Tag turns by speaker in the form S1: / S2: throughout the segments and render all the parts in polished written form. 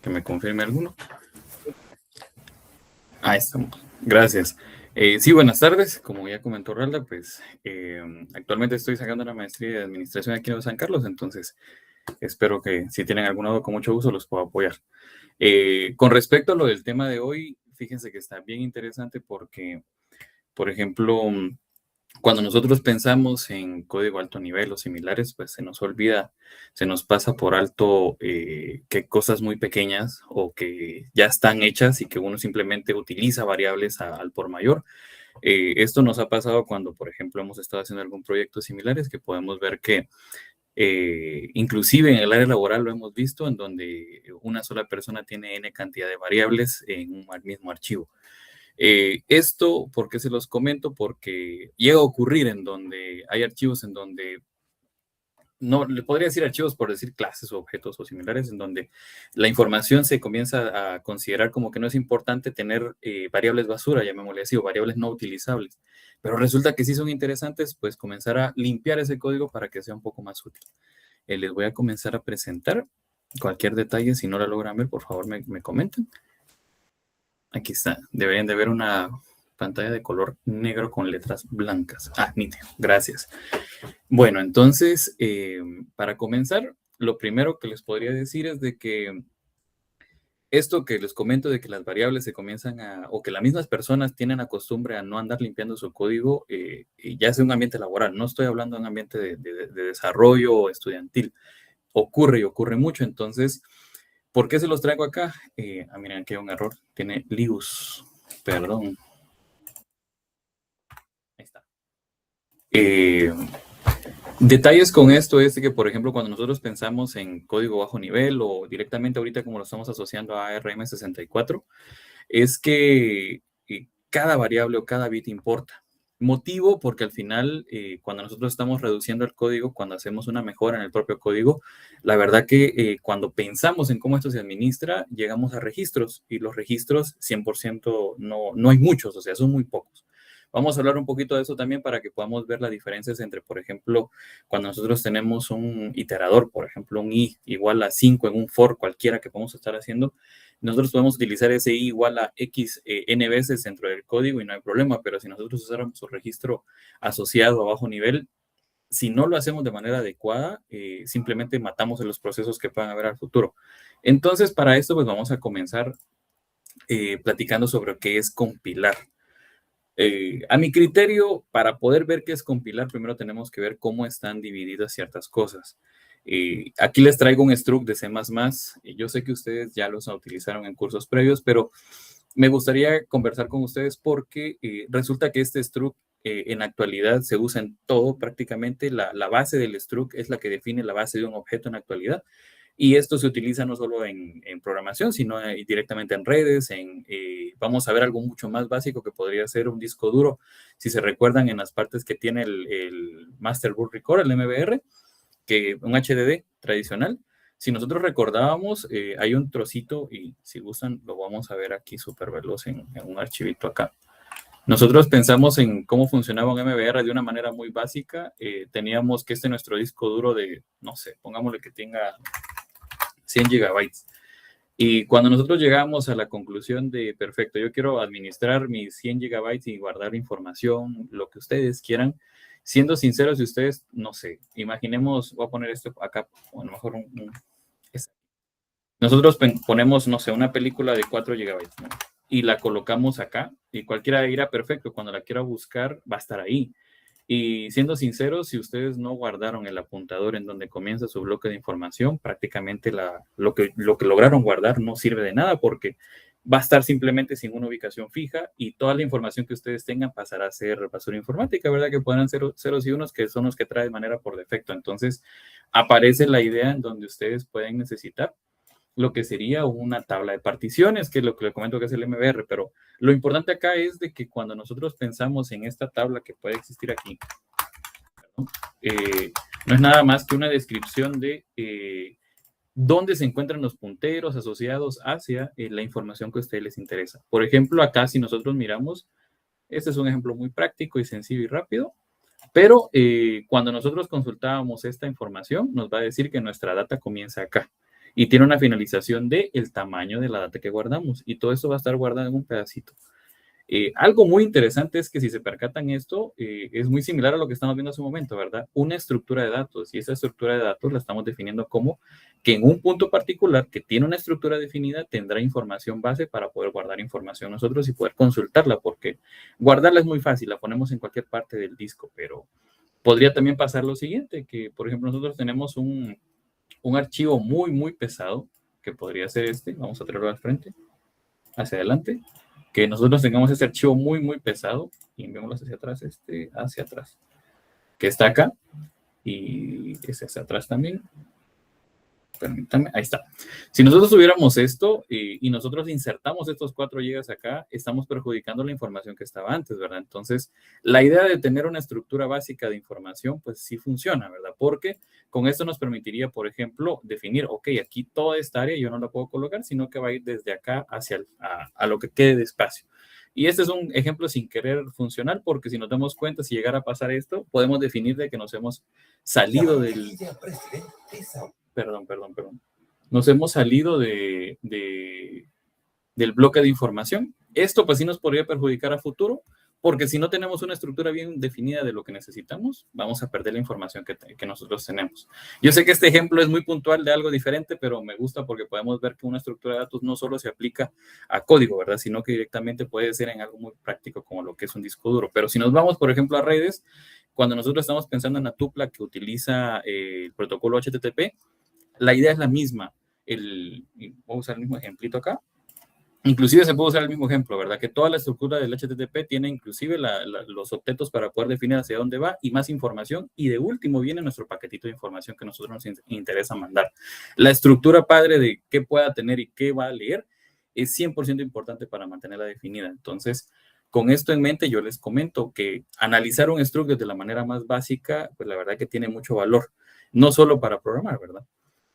S1: Que me confirme alguno. Ahí estamos. Gracias. Sí, buenas tardes. Como ya comentó Ralda, pues actualmente estoy sacando una maestría de administración aquí en San Carlos, entonces espero que si tienen alguna duda con mucho gusto los puedo apoyar. Con respecto a lo del tema de hoy, fíjense que está bien interesante porque, por ejemplo, cuando nosotros pensamos en código alto nivel o similares, pues se nos olvida, se nos pasa por alto que cosas muy pequeñas o que ya están hechas y que uno simplemente utiliza variables al por mayor. Esto nos ha pasado cuando, por ejemplo, hemos estado haciendo algún proyecto similares que podemos ver que inclusive en el área laboral lo hemos visto en donde una sola persona tiene n cantidad de variables en un mismo archivo. Esto, ¿por qué se los comento? Porque llega a ocurrir en donde hay archivos en donde, no le podría decir archivos por decir clases o objetos o similares, en donde la información se comienza a considerar como que no es importante tener variables basura, llamémosle así, o variables no utilizables. Pero resulta que sí son interesantes, pues comenzar a limpiar ese código para que sea un poco más útil. Les voy a comenzar a presentar cualquier detalle, si no la logran ver, por favor me comentan. Aquí está. Deberían de ver una pantalla de color negro con letras blancas. Ah, nítido. Gracias. Bueno, entonces, para comenzar, lo primero que les podría decir es de que esto que les comento de que las variables se comienzan o que las mismas personas tienen la costumbre a no andar limpiando su código, ya sea un ambiente laboral. No estoy hablando de un ambiente de desarrollo o estudiantil. Ocurre y ocurre mucho. Entonces, ¿por qué se los traigo acá? Miren, aquí hay un error. Tiene Lius. Perdón. Ahí está. Detalles con esto es que, por ejemplo, cuando nosotros pensamos en código bajo nivel o directamente ahorita como lo estamos asociando a ARM64, es que cada variable o cada bit importa. Motivo porque al final, cuando nosotros estamos reduciendo el código, cuando hacemos una mejora en el propio código, la verdad que cuando pensamos en cómo esto se administra, llegamos a registros y los registros 100% no hay muchos, o sea, son muy pocos. Vamos a hablar un poquito de eso también para que podamos ver las diferencias entre, por ejemplo, cuando nosotros tenemos un iterador, por ejemplo, un i igual a 5 en un for cualquiera que podemos estar haciendo, nosotros podemos utilizar ese i igual a x n veces dentro del código y no hay problema, pero si nosotros usáramos un registro asociado a bajo nivel, si no lo hacemos de manera adecuada, simplemente matamos en los procesos que puedan haber al futuro. Entonces, para esto, pues vamos a comenzar platicando sobre qué es compilar. A mi criterio, para poder ver qué es compilar, primero tenemos que ver cómo están divididas ciertas cosas. Aquí les traigo un struct de C++. Yo sé que ustedes ya los utilizaron en cursos previos, pero me gustaría conversar con ustedes porque resulta que este struct en la actualidad se usa en todo prácticamente. La base del struct es la que define la base de un objeto en la actualidad. Y esto se utiliza no solo en programación, sino directamente en redes. Vamos a ver algo mucho más básico que podría ser un disco duro. Si se recuerdan en las partes que tiene el Master Boot Record, el MBR, que un HDD tradicional. Si nosotros recordábamos, hay un trocito, y si gustan, lo vamos a ver aquí súper veloz en un archivito acá. Nosotros pensamos en cómo funcionaba un MBR de una manera muy básica. Teníamos que nuestro disco duro de, no sé, pongámosle que tenga 100 gigabytes. Y cuando nosotros llegamos a la conclusión de, perfecto, yo quiero administrar mis 100 gigabytes y guardar información, lo que ustedes quieran, siendo sinceros, si ustedes, no sé, imaginemos, voy a poner esto acá, o a lo mejor nosotros ponemos, no sé, una película de 4 gigabytes, ¿no? Y la colocamos acá, y cualquiera irá perfecto, cuando la quiera buscar, va a estar ahí. Y siendo sinceros, si ustedes no guardaron el apuntador en donde comienza su bloque de información, prácticamente lo que lograron guardar no sirve de nada porque va a estar simplemente sin una ubicación fija y toda la información que ustedes tengan pasará a ser basura informática, ¿verdad? Que podrán ser ceros y unos que son los que trae de manera por defecto. Entonces, aparece la idea en donde ustedes pueden necesitar lo que sería una tabla de particiones, que es lo que le comento que es el MBR, pero lo importante acá es de que cuando nosotros pensamos en esta tabla que puede existir aquí, ¿no? No es nada más que una descripción de dónde se encuentran los punteros asociados hacia la información que a ustedes les interesa. Por ejemplo, acá si nosotros miramos, este es un ejemplo muy práctico y sencillo y rápido, pero cuando nosotros consultábamos esta información, nos va a decir que nuestra data comienza acá. y tiene una finalización de el tamaño de la data que guardamos, y todo eso va a estar guardado en un pedacito. Algo muy interesante es que si se percatan esto, es muy similar a lo que estamos viendo hace un momento, ¿verdad? Una estructura de datos, y esa estructura de datos la estamos definiendo como que en un punto particular que tiene una estructura definida tendrá información base para poder guardar información nosotros y poder consultarla, porque guardarla es muy fácil, la ponemos en cualquier parte del disco, pero podría también pasar lo siguiente, que por ejemplo nosotros tenemos un archivo muy, muy pesado, que podría ser este, vamos a traerlo al frente, hacia adelante, que nosotros tengamos ese archivo muy, muy pesado y enviémoslo hacia atrás, que está acá, y ese hacia atrás también. Permítame, ahí está. Si nosotros tuviéramos esto y nosotros insertamos estos 4 GB acá, estamos perjudicando la información que estaba antes, ¿verdad? Entonces, la idea de tener una estructura básica de información, pues sí funciona, ¿verdad? Porque con esto nos permitiría, por ejemplo, definir, ok, aquí toda esta área yo no la puedo colocar, sino que va a ir desde acá hacia a lo que quede de espacio. Y este es un ejemplo sin querer funcional, porque si nos damos cuenta, si llegara a pasar esto, podemos definir de que nos hemos salido del... Perdón. Nos hemos salido del bloque de información. Esto pues sí nos podría perjudicar a futuro, porque si no tenemos una estructura bien definida de lo que necesitamos, vamos a perder la información que nosotros tenemos. Yo sé que este ejemplo es muy puntual de algo diferente, pero me gusta porque podemos ver que una estructura de datos no solo se aplica a código, ¿verdad? Sino que directamente puede ser en algo muy práctico como lo que es un disco duro. Pero si nos vamos, por ejemplo, a redes, cuando nosotros estamos pensando en la tupla que utiliza el protocolo HTTP, la idea es la misma. Voy a usar el mismo ejemplito acá. Inclusive se puede usar el mismo ejemplo, ¿verdad? Que toda la estructura del HTTP tiene inclusive los octetos para poder definir hacia dónde va y más información. Y de último viene nuestro paquetito de información que a nosotros nos interesa mandar. La estructura padre de qué pueda tener y qué va a leer es 100% importante para mantenerla definida. Entonces, con esto en mente, yo les comento que analizar un struct de la manera más básica, pues la verdad que tiene mucho valor. No solo para programar, ¿verdad?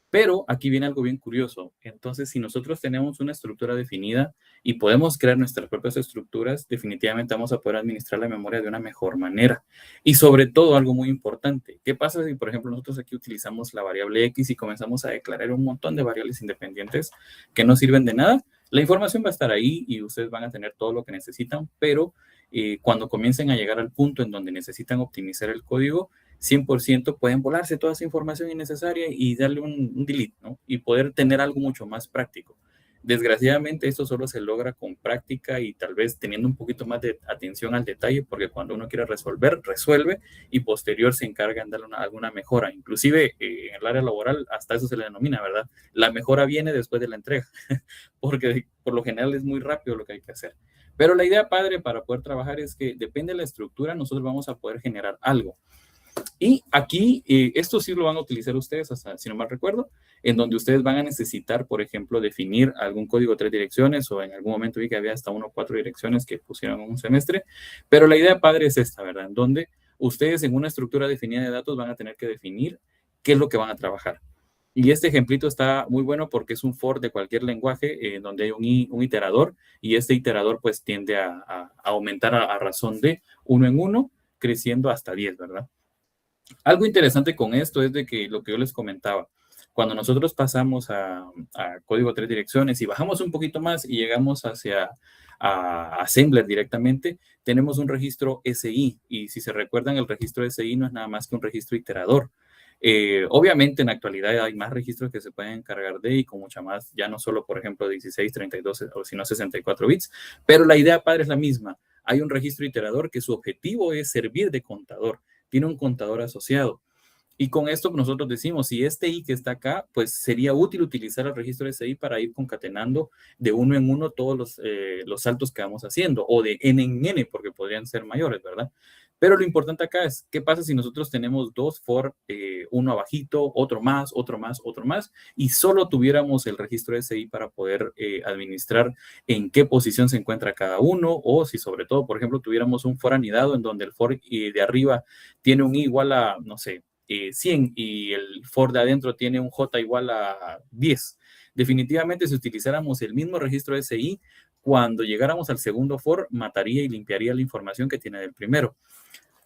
S1: Pero aquí viene algo bien curioso. Entonces, si nosotros tenemos una estructura definida y podemos crear nuestras propias estructuras, definitivamente vamos a poder administrar la memoria de una mejor manera. Y sobre todo, algo muy importante, ¿qué pasa si, por ejemplo, nosotros aquí utilizamos la variable X y comenzamos a declarar un montón de variables independientes que no sirven de nada? La información va a estar ahí y ustedes van a tener todo lo que necesitan, pero cuando comiencen a llegar al punto en donde necesitan optimizar el código, 100% pueden volarse toda esa información innecesaria y darle un delete, ¿no? Y poder tener algo mucho más práctico. Desgraciadamente, esto solo se logra con práctica y tal vez teniendo un poquito más de atención al detalle, porque cuando uno quiere resolver, resuelve y posterior se encarga en darle alguna mejora. Inclusive en el área laboral, hasta eso se le denomina, ¿verdad? La mejora viene después de la entrega, porque por lo general es muy rápido lo que hay que hacer. Pero la idea padre para poder trabajar es que depende de la estructura, nosotros vamos a poder generar algo. Y aquí, esto sí lo van a utilizar ustedes, hasta, si no mal recuerdo, en donde ustedes van a necesitar, por ejemplo, definir algún código de 3 direcciones, o en algún momento vi que había hasta 1 o 4 direcciones que pusieron en un semestre, pero la idea padre es esta, ¿verdad? En donde ustedes en una estructura definida de datos van a tener que definir qué es lo que van a trabajar. Y este ejemplito está muy bueno porque es un for de cualquier lenguaje donde hay un iterador, y este iterador pues tiende a aumentar a razón de 1 en 1, creciendo hasta 10, ¿verdad? Algo interesante con esto es de que lo que yo les comentaba, cuando nosotros pasamos a código 3 direcciones y bajamos un poquito más y llegamos hacia Assembler directamente, tenemos un registro SI, y si se recuerdan, el registro SI no es nada más que un registro iterador. Obviamente en la actualidad hay más registros que se pueden encargar de y con mucha más, ya no solo por ejemplo 16, 32 o sino 64 bits, pero la idea padre es la misma. Hay un registro iterador que su objetivo es servir de contador, tiene un contador asociado. Y con esto nosotros decimos, si este i que está acá, pues sería útil utilizar el registro SI para ir concatenando de 1 en 1 todos los saltos que vamos haciendo, o de n en n, porque podrían ser mayores, ¿verdad? Pero lo importante acá es, ¿qué pasa si nosotros tenemos 2 for, uno abajito, otro más, otro más, otro más, y solo tuviéramos el registro SI para poder administrar en qué posición se encuentra cada uno, o si sobre todo, por ejemplo, tuviéramos un for anidado en donde el for de arriba tiene un i igual a, no sé, 100 y el for de adentro tiene un j igual a 10. Definitivamente, si utilizáramos el mismo registro SI, cuando llegáramos al segundo for, mataría y limpiaría la información que tiene del primero.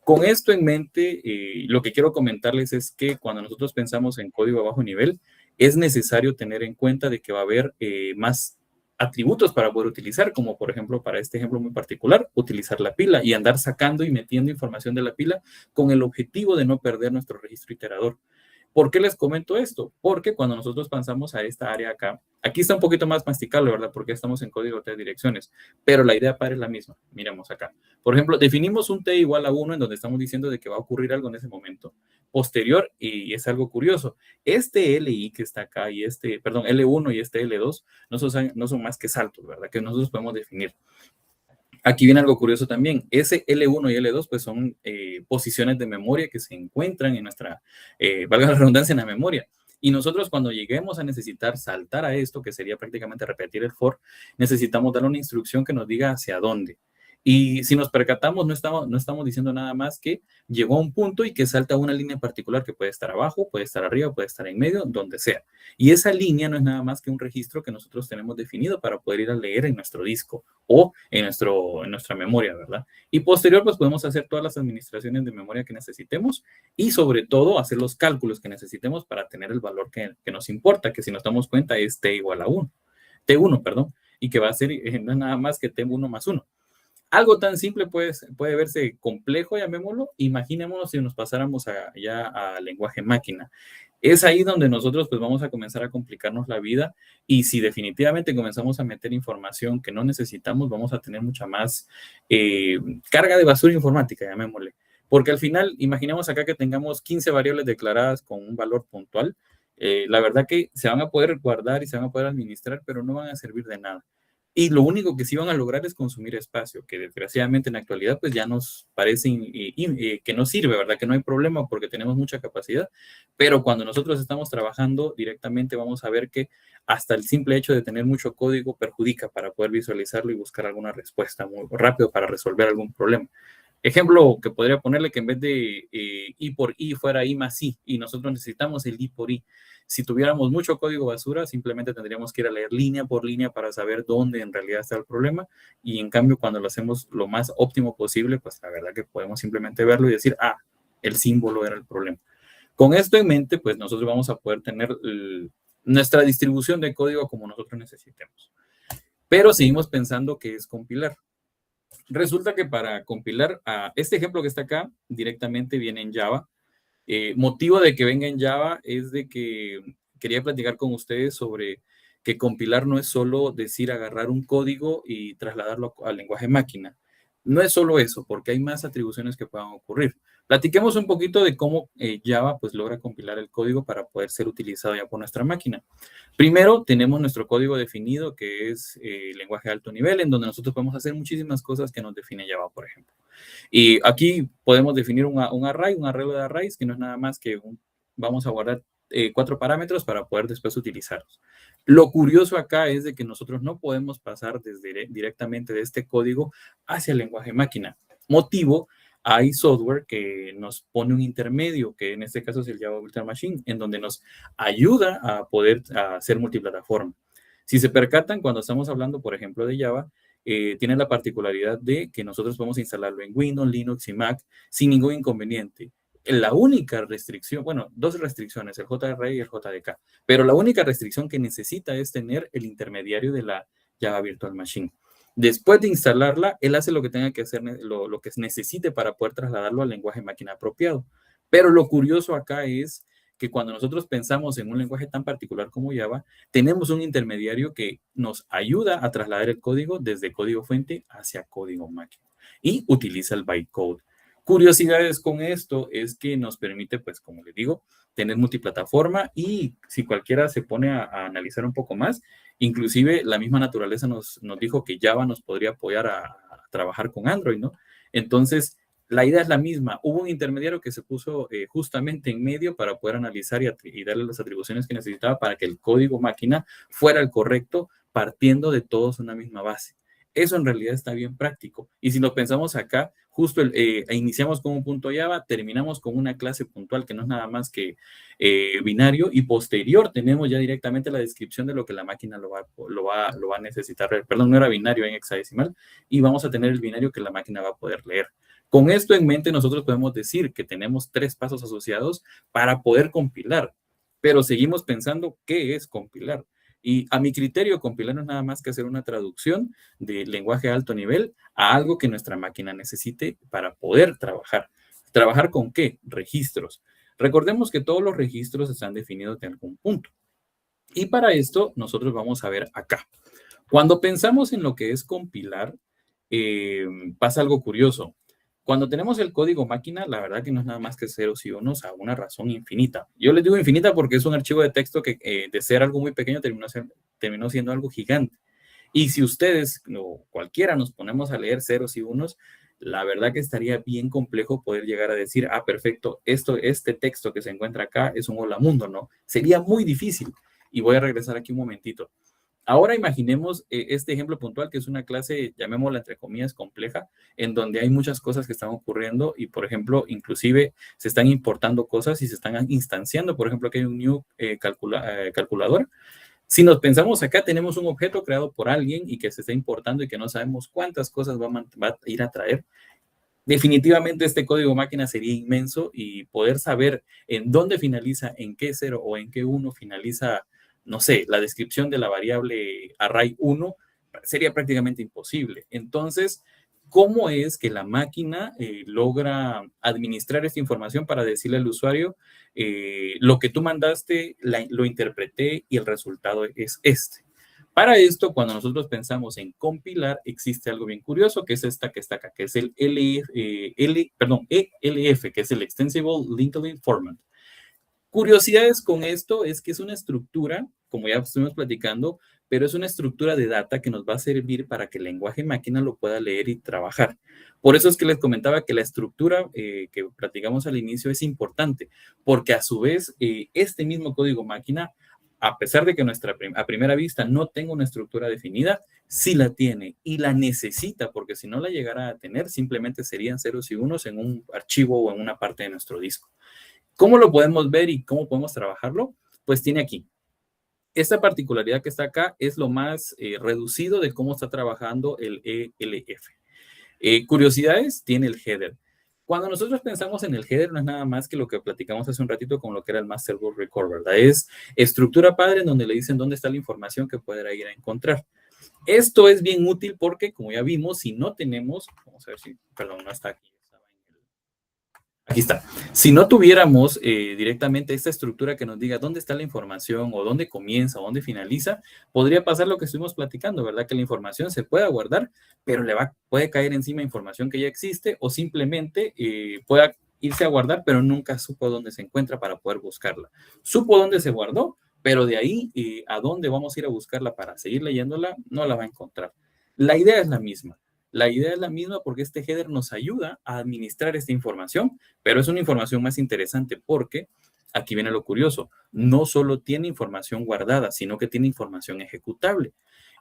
S1: Con esto en mente, lo que quiero comentarles es que cuando nosotros pensamos en código a bajo nivel, es necesario tener en cuenta de que va a haber más atributos para poder utilizar, como por ejemplo, para este ejemplo muy particular, utilizar la pila y andar sacando y metiendo información de la pila con el objetivo de no perder nuestro registro iterador. ¿Por qué les comento esto? Porque cuando nosotros pasamos a esta área acá, aquí está un poquito más masticable, ¿verdad? Porque estamos en código de tres direcciones, pero la idea para es la misma. Miremos acá. Por ejemplo, definimos un t igual a 1 en donde estamos diciendo de que va a ocurrir algo en ese momento. Posterior, y es algo curioso, este LI que está acá y este, perdón, L1 y este L2 no son más que saltos, ¿verdad? Que nosotros podemos definir. Aquí viene algo curioso también. Ese L1 y L2 pues son posiciones de memoria que se encuentran en nuestra, valga la redundancia, en la memoria. Y nosotros cuando lleguemos a necesitar saltar a esto, que sería prácticamente repetir el for, necesitamos dar una instrucción que nos diga hacia dónde. Y si nos percatamos, no estamos diciendo nada más que llegó a un punto y que salta una línea particular que puede estar abajo, puede estar arriba, puede estar en medio, donde sea. Y esa línea no es nada más que un registro que nosotros tenemos definido para poder ir a leer en nuestro disco o en nuestra memoria, ¿verdad? Y posterior, pues podemos hacer todas las administraciones de memoria que necesitemos y sobre todo hacer los cálculos que necesitemos para tener el valor que nos importa, que si nos damos cuenta es t igual a 1, t1, perdón, y que va a ser no es nada más que t1 más 1. Algo tan simple puede verse complejo, llamémoslo. Imaginémonos si nos pasáramos ya a lenguaje máquina. Es ahí donde nosotros pues vamos a comenzar a complicarnos la vida y si definitivamente comenzamos a meter información que no necesitamos, vamos a tener mucha más carga de basura informática, llamémosle. Porque al final, imaginemos acá que tengamos 15 variables declaradas con un valor puntual. La verdad que se van a poder guardar y se van a poder administrar, pero no van a servir de nada. Y lo único que sí van a lograr es consumir espacio, que desgraciadamente en la actualidad pues ya nos parece que no sirve, ¿verdad? Que no hay problema porque tenemos mucha capacidad, pero cuando nosotros estamos trabajando directamente vamos a ver que hasta el simple hecho de tener mucho código perjudica para poder visualizarlo y buscar alguna respuesta muy rápido para resolver algún problema. Ejemplo que podría ponerle que en vez de I por I fuera I más I y nosotros necesitamos el I por I. Si tuviéramos mucho código basura, simplemente tendríamos que ir a leer línea por línea para saber dónde en realidad está el problema. Y en cambio, cuando lo hacemos lo más óptimo posible, pues la verdad que podemos simplemente verlo y decir, el símbolo era el problema. Con esto en mente, pues nosotros vamos a poder tener nuestra distribución de código como nosotros necesitemos. Pero seguimos pensando que es compilar. Resulta que para compilar este ejemplo que está acá, directamente viene en Java. Motivo de que venga en Java es de que quería platicar con ustedes sobre que compilar no es solo decir agarrar un código y trasladarlo al lenguaje máquina. No es solo eso, porque hay más atribuciones que puedan ocurrir. Platiquemos un poquito de cómo Java pues logra compilar el código para poder ser utilizado ya por nuestra máquina. Primero, tenemos nuestro código definido, que es lenguaje de alto nivel, en donde nosotros podemos hacer muchísimas cosas que nos define Java, por ejemplo. Y aquí podemos definir un array, un arreglo de arrays, que no es nada más que vamos a guardar 4 parámetros para poder después utilizarlos. Lo curioso acá es de que nosotros no podemos pasar directamente de este código hacia el lenguaje máquina. Motivo, hay software que nos pone un intermedio, que en este caso es el Java Virtual Machine, en donde nos ayuda a poder hacer multiplataforma. Si se percatan, cuando estamos hablando, por ejemplo, de Java, tiene la particularidad de que nosotros podemos instalarlo en Windows, Linux y Mac sin ningún inconveniente. La única restricción, bueno, dos restricciones, el JRE y el JDK, pero la única restricción que necesita es tener el intermediario de la Java Virtual Machine. Después de instalarla, él hace lo que tenga que hacer, lo que necesite para poder trasladarlo al lenguaje máquina apropiado. Pero lo curioso acá es que cuando nosotros pensamos en un lenguaje tan particular como Java, tenemos un intermediario que nos ayuda a trasladar el código desde código fuente hacia código máquina y utiliza el bytecode. Curiosidades con esto es que nos permite, pues como les digo, tener multiplataforma y si cualquiera se pone a analizar un poco más, inclusive la misma naturaleza nos dijo que Java nos podría apoyar a trabajar con Android, ¿no? Entonces, la idea es la misma. Hubo un intermediario que se puso justamente en medio para poder analizar y darle las atribuciones que necesitaba para que el código máquina fuera el correcto, partiendo de todos una misma base. Eso en realidad está bien práctico. Y si lo pensamos acá, justo iniciamos con un punto Java, terminamos con una clase puntual que no es nada más que binario y posterior tenemos ya directamente la descripción de lo que la máquina lo va a necesitar. Perdón, no era binario en hexadecimal y vamos a tener el binario que la máquina va a poder leer. Con esto en mente, nosotros podemos decir que tenemos 3 pasos asociados para poder compilar. pero seguimos pensando qué es compilar. Y a mi criterio, compilar no es nada más que hacer una traducción de lenguaje de alto nivel a algo que nuestra máquina necesite para poder trabajar. ¿Trabajar con qué? Registros. Recordemos que todos los registros están definidos en algún punto. Y para esto, nosotros vamos a ver acá. Cuando pensamos en lo que es compilar, pasa algo curioso. Cuando tenemos el código máquina, la verdad que no es nada más que ceros y unos a una razón infinita. Yo les digo infinita porque es un archivo de texto que de ser algo muy pequeño terminó siendo algo gigante. Y si ustedes o cualquiera nos ponemos a leer ceros y unos, la verdad que estaría bien complejo poder llegar a decir, ah, perfecto, este texto que se encuentra acá es un hola mundo, ¿no? Sería muy difícil. Y voy a regresar aquí un momentito. Ahora imaginemos este ejemplo puntual, que es una clase, llamémosla entre comillas, compleja, en donde hay muchas cosas que están ocurriendo y, por ejemplo, inclusive se están importando cosas y se están instanciando. Por ejemplo, que hay un new calculador. Si nos pensamos acá, tenemos un objeto creado por alguien y que se está importando y que no sabemos cuántas cosas va a ir a traer. Definitivamente este código máquina sería inmenso y poder saber en dónde finaliza, en qué 0 o en qué 1 finaliza, no sé, la descripción de la variable array 1 sería prácticamente imposible. Entonces, ¿cómo es que la máquina logra administrar esta información para decirle al usuario, lo que tú mandaste, lo interpreté y el resultado es este? Para esto, cuando nosotros pensamos en compilar, existe algo bien curioso, que es esta que está acá, que es el ELF, que es el Extensible Linking Format. Curiosidades con esto es que es una estructura, como ya estuvimos platicando, pero es una estructura de data que nos va a servir para que el lenguaje máquina lo pueda leer y trabajar. Por eso es que les comentaba que la estructura que platicamos al inicio es importante, porque a su vez este mismo código máquina, a pesar de que a primera vista no tenga una estructura definida, sí la tiene y la necesita, porque si no la llegara a tener, simplemente serían ceros y unos en un archivo o en una parte de nuestro disco. ¿Cómo lo podemos ver y cómo podemos trabajarlo? Pues tiene aquí. Esta particularidad que está acá es lo más reducido de cómo está trabajando el ELF. Curiosidades, tiene el header. Cuando nosotros pensamos en el header, no es nada más que lo que platicamos hace un ratito con lo que era el Master Book Record, ¿verdad? Es estructura padre en donde le dicen dónde está la información que pueda ir a encontrar. Esto es bien útil porque, como ya vimos, si no tenemos, vamos a ver si, perdón, no está aquí. Aquí está. Si no tuviéramos directamente esta estructura que nos diga dónde está la información o dónde comienza o dónde finaliza, podría pasar lo que estuvimos platicando, ¿verdad? Que la información se pueda guardar, pero puede caer encima información que ya existe o simplemente pueda irse a guardar, pero nunca supo dónde se encuentra para poder buscarla. Supo dónde se guardó, pero de ahí a dónde vamos a ir a buscarla para seguir leyéndola, no la va a encontrar. La idea es la misma. La idea es la misma porque este header nos ayuda a administrar esta información, pero es una información más interesante porque aquí viene lo curioso, no solo tiene información guardada, sino que tiene información ejecutable.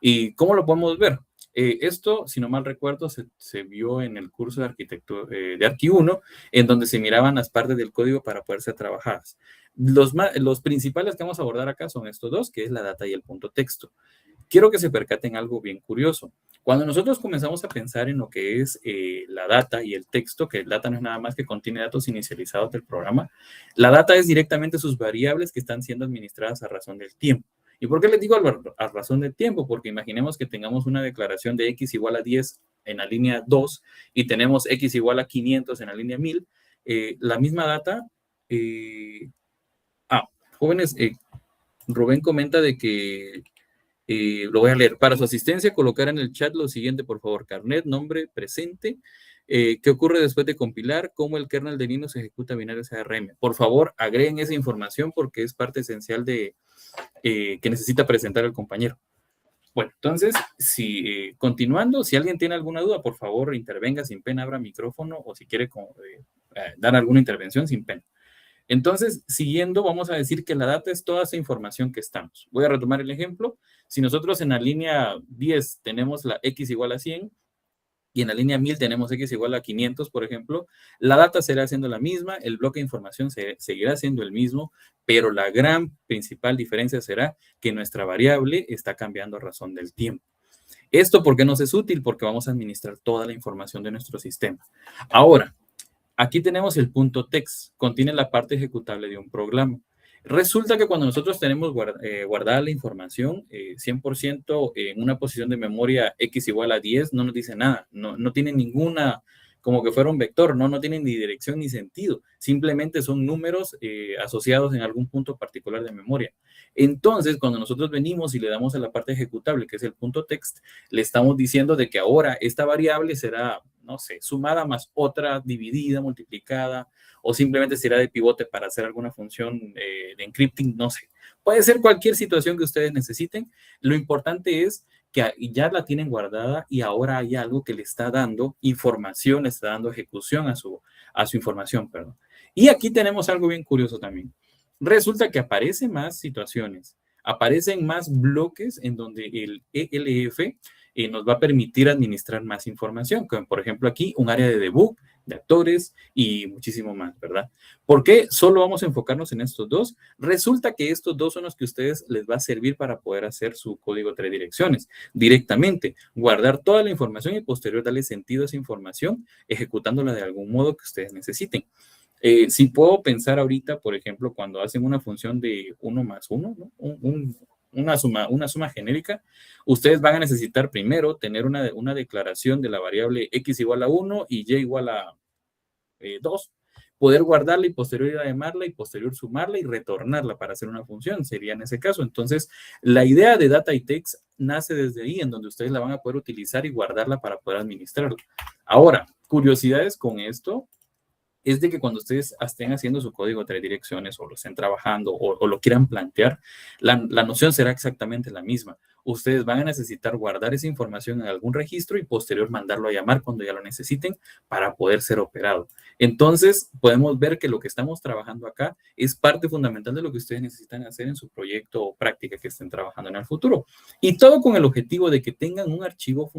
S1: ¿Y cómo lo podemos ver? Esto, si no mal recuerdo, se vio en el curso de arquitectura de Arqui 1, en donde se miraban las partes del código para poder ser trabajadas. Los principales que vamos a abordar acá son estos dos, que es la data y el punto texto. Quiero que se percaten algo bien curioso. Cuando nosotros comenzamos a pensar en lo que es la data y el texto, que el data no es nada más que contiene datos inicializados del programa, la data es directamente sus variables que están siendo administradas a razón del tiempo. ¿Y por qué les digo a razón del tiempo? Porque imaginemos que tengamos una declaración de x igual a 10 en la línea 2 y tenemos x igual a 500 en la línea 1000. La misma data... jóvenes, Rubén comenta de que lo voy a leer. Para su asistencia, colocar en el chat lo siguiente, por favor. Carnet, nombre, presente. ¿Qué ocurre después de compilar? ¿Cómo el kernel de Linux ejecuta binarios ARM? Por favor, agreguen esa información porque es parte esencial de que necesita presentar el compañero. Bueno, entonces, continuando, si alguien tiene alguna duda, por favor, intervenga sin pena, abra micrófono o si quiere dar alguna intervención sin pena. Entonces, siguiendo, vamos a decir que la data es toda esa información que estamos. Voy a retomar el ejemplo. Si nosotros en la línea 10 tenemos la x igual a 100 y en la línea 1000 tenemos x igual a 500, por ejemplo, la data será siendo la misma, el bloque de información seguirá siendo el mismo, pero la gran principal diferencia será que nuestra variable está cambiando a razón del tiempo. ¿Esto por qué nos es útil? Porque vamos a administrar toda la información de nuestro sistema. Ahora, aquí tenemos el punto text, contiene la parte ejecutable de un programa. Resulta que cuando nosotros tenemos guardada la información 100% en una posición de memoria x igual a 10, no nos dice nada, no tiene ninguna, como que fuera un vector, no tienen ni dirección ni sentido, simplemente son números asociados en algún punto particular de memoria. Entonces, cuando nosotros venimos y le damos a la parte ejecutable, que es el punto text, le estamos diciendo de que ahora esta variable será, no sé, sumada más otra, dividida, multiplicada, o simplemente será de pivote para hacer alguna función de encrypting, no sé. Puede ser cualquier situación que ustedes necesiten. Lo importante es que ya la tienen guardada y ahora hay algo que le está dando información, le está dando ejecución a su información, perdón. Y aquí tenemos algo bien curioso también. Resulta que aparecen más situaciones, aparecen más bloques en donde el ELF nos va a permitir administrar más información, como por ejemplo aquí un área de debug, de actores y muchísimo más, ¿verdad? ¿Por qué solo vamos a enfocarnos en estos dos? Resulta que estos dos son los que a ustedes les va a servir para poder hacer su código tres direcciones directamente, guardar toda la información y posterior darle sentido a esa información, ejecutándola de algún modo que ustedes necesiten. Si puedo pensar ahorita, por ejemplo, cuando hacen una función de 1 más 1, ¿no? Una suma genérica, ustedes van a necesitar primero tener una declaración de la variable x igual a 1 y y igual a 2, poder guardarla y posterior ir a llamarla y posterior sumarla y retornarla para hacer una función, sería en ese caso. Entonces, la idea de data y text nace desde ahí, en donde ustedes la van a poder utilizar y guardarla para poder administrarla. Ahora, curiosidades con esto es de que cuando ustedes estén haciendo su código de tres direcciones o lo estén trabajando o lo quieran plantear, la noción será exactamente la misma. Ustedes van a necesitar guardar esa información en algún registro y posterior mandarlo a llamar cuando ya lo necesiten para poder ser operado. Entonces, podemos ver que lo que estamos trabajando acá es parte fundamental de lo que ustedes necesitan hacer en su proyecto o práctica que estén trabajando en el futuro. Y todo con el objetivo de que tengan un archivo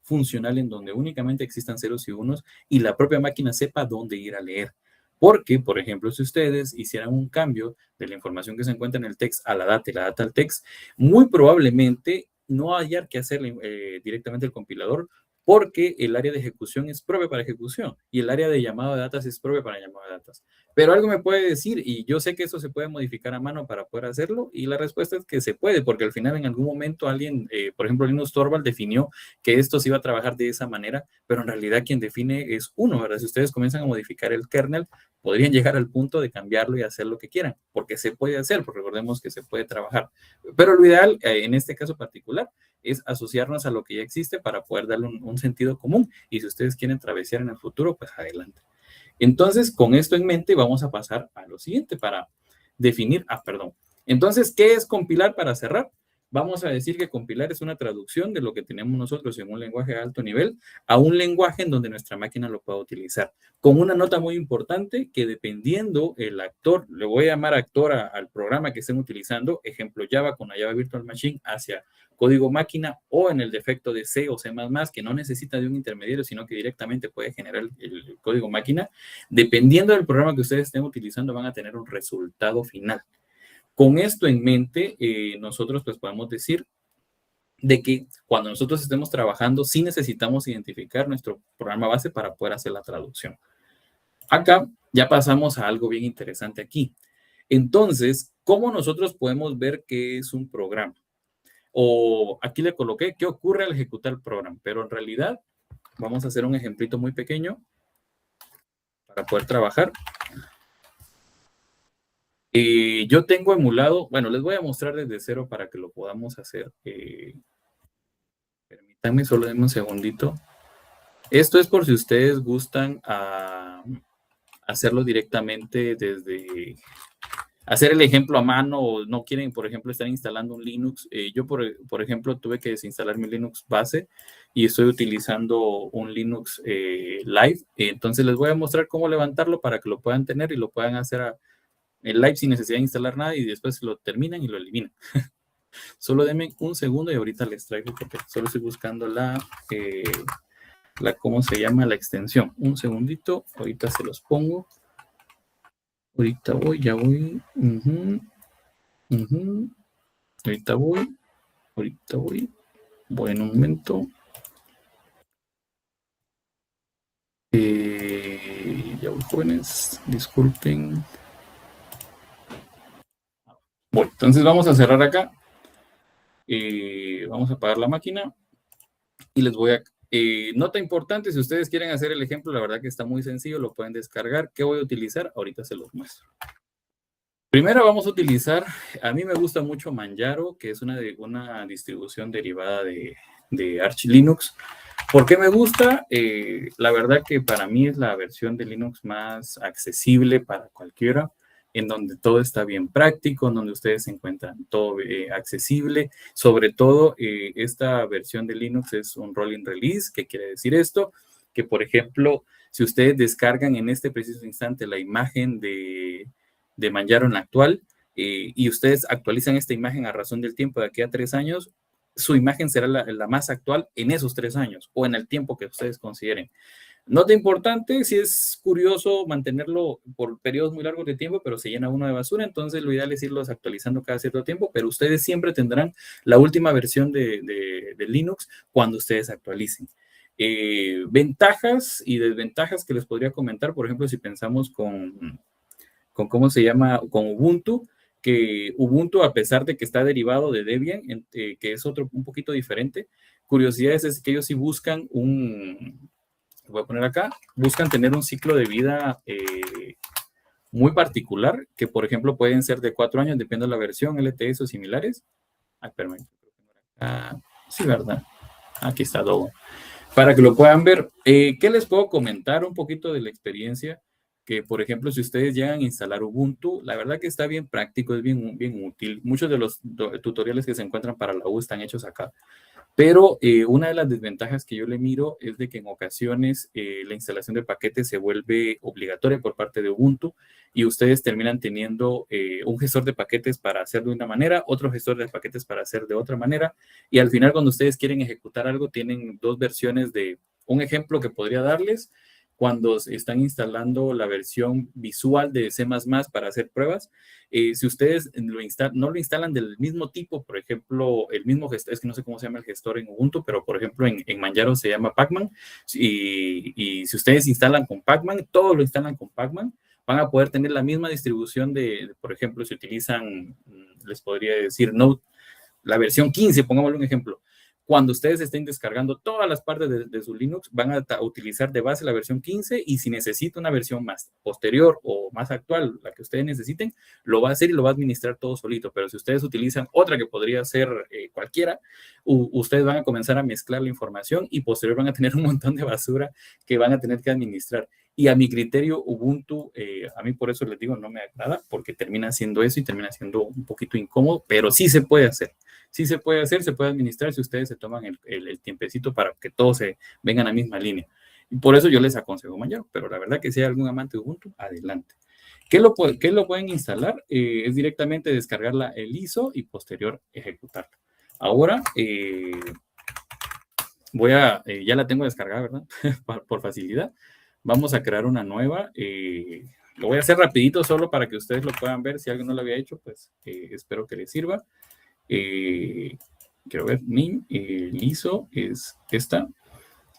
S1: funcional en donde únicamente existan ceros y unos y la propia máquina sepa dónde ir a leer. Porque, por ejemplo, si ustedes hicieran un cambio de la información que se encuentra en el text a la data y la data al text, muy probablemente no haya que hacerle directamente el compilador porque el área de ejecución es propia para ejecución y el área de llamado de datos es propia para llamado de datos. Pero algo me puede decir, y yo sé que eso se puede modificar a mano para poder hacerlo, y la respuesta es que se puede, porque al final en algún momento alguien, por ejemplo, Linus Torvald definió que esto se iba a trabajar de esa manera, pero en realidad quien define es uno, ¿verdad? Si ustedes comienzan a modificar el kernel, podrían llegar al punto de cambiarlo y hacer lo que quieran, porque se puede hacer, porque recordemos que se puede trabajar. Pero lo ideal, en este caso particular, es asociarnos a lo que ya existe para poder darle un sentido común. Y si ustedes quieren travesear en el futuro, pues adelante. Entonces, con esto en mente, vamos a pasar a lo siguiente para definir, perdón. Entonces, ¿qué es compilar para cerrar? Vamos a decir que compilar es una traducción de lo que tenemos nosotros en un lenguaje de alto nivel a un lenguaje en donde nuestra máquina lo pueda utilizar. Con una nota muy importante que dependiendo el actor, le voy a llamar actor al programa que estén utilizando, ejemplo Java con la Java Virtual Machine hacia código máquina o en el defecto de C o C++, que no necesita de un intermediario, sino que directamente puede generar el código máquina, dependiendo del programa que ustedes estén utilizando, van a tener un resultado final. Con esto en mente, nosotros pues podemos decir de que cuando nosotros estemos trabajando, sí necesitamos identificar nuestro programa base para poder hacer la traducción. Acá ya pasamos a algo bien interesante aquí. Entonces, ¿cómo nosotros podemos ver qué es un programa? O aquí le coloqué qué ocurre al ejecutar el programa, pero en realidad vamos a hacer un ejemplito muy pequeño para poder trabajar. Yo tengo emulado, bueno, les voy a mostrar desde cero para que lo podamos hacer. Permítanme, solo denme un segundito. Esto es por si ustedes gustan hacerlo directamente desde hacer el ejemplo a mano o no quieren, por ejemplo, estar instalando un Linux. Yo, por ejemplo, tuve que desinstalar mi Linux base y estoy utilizando un Linux Live. Entonces les voy a mostrar cómo levantarlo para que lo puedan tener y lo puedan hacer en live sin necesidad de instalar nada y después lo terminan y lo eliminan. Solo denme un segundo y ahorita les traigo porque solo estoy buscando ¿cómo se llama? La extensión. Un segundito, ahorita se los pongo. Ahorita voy, ya voy. Ahorita voy. Voy en un momento. Ya voy, jóvenes. Disculpen. Entonces vamos a cerrar acá. Vamos a apagar la máquina y les voy a... nota importante, si ustedes quieren hacer el ejemplo, la verdad que está muy sencillo, lo pueden descargar. ¿Qué voy a utilizar? Ahorita se los muestro. Primero vamos a utilizar, a mí me gusta mucho Manjaro, que es una distribución derivada de Arch Linux. ¿Por qué me gusta? La verdad que para mí es la versión de Linux más accesible para cualquiera, en donde todo está bien práctico, en donde ustedes encuentran todo accesible. Sobre todo, esta versión de Linux es un rolling release. ¿Qué quiere decir esto? Que, por ejemplo, si ustedes descargan en este preciso instante la imagen de Manjaro en la actual, y ustedes actualizan esta imagen a razón del tiempo de aquí a 3 años, su imagen será la más actual en esos 3 años o en el tiempo que ustedes consideren. Nota importante, si es curioso mantenerlo por periodos muy largos de tiempo, pero se llena uno de basura, entonces lo ideal es irlos actualizando cada cierto tiempo, pero ustedes siempre tendrán la última versión de Linux cuando ustedes actualicen. Ventajas y desventajas que les podría comentar, por ejemplo, si pensamos con ¿cómo se llama? Con Ubuntu, que Ubuntu, a pesar de que está derivado de Debian, que es otro un poquito diferente, curiosidades es que ellos sí buscan voy a poner acá, buscan tener un ciclo de vida muy particular, que por ejemplo pueden ser de 4 años, depende de la versión, LTS o similares. Ay, perdón. Sí, ¿verdad? Aquí está todo. Para que lo puedan ver, ¿qué les puedo comentar un poquito de la experiencia? Que, por ejemplo, si ustedes llegan a instalar Ubuntu, la verdad que está bien práctico, es bien útil. Muchos de los tutoriales que se encuentran para la U están hechos acá. Pero una de las desventajas que yo le miro es de que en ocasiones la instalación de paquetes se vuelve obligatoria por parte de Ubuntu y ustedes terminan teniendo un gestor de paquetes para hacer de una manera, otro gestor de paquetes para hacer de otra manera, y al final cuando ustedes quieren ejecutar algo tienen dos versiones de un ejemplo que podría darles. Cuando están instalando la versión visual de C++ para hacer pruebas, si ustedes no lo instalan del mismo tipo, por ejemplo, el mismo gestor, es que no sé cómo se llama el gestor en Ubuntu, pero por ejemplo en Manjaro se llama Pacman, y si ustedes instalan con Pacman, todo lo instalan con Pacman, van a poder tener la misma distribución por ejemplo, si utilizan, les podría decir, Node, la versión 15, pongámosle un ejemplo. Cuando ustedes estén descargando todas las partes de su Linux, van a utilizar de base la versión 15 y si necesita una versión más posterior o más actual, la que ustedes necesiten, lo va a hacer y lo va a administrar todo solito. Pero si ustedes utilizan otra que podría ser cualquiera, ustedes van a comenzar a mezclar la información y posterior van a tener un montón de basura que van a tener que administrar. Y a mi criterio, Ubuntu, a mí por eso les digo, no me agrada, porque termina haciendo eso y termina siendo un poquito incómodo, pero sí se puede hacer. Sí se puede hacer, se puede administrar si ustedes se toman el tiempecito para que todos se vengan a la misma línea. Y por eso yo les aconsejo Manjaro, pero la verdad que si hay algún amante de Ubuntu, adelante. ¿Qué lo pueden instalar? Es directamente descargar el ISO y posterior ejecutarlo. Ahora, ya la tengo descargada, ¿verdad? por facilidad. Vamos a crear una nueva. Lo voy a hacer rapidito solo para que ustedes lo puedan ver. Si alguien no lo había hecho, pues espero que les sirva. Quiero ver, min, el ISO es esta.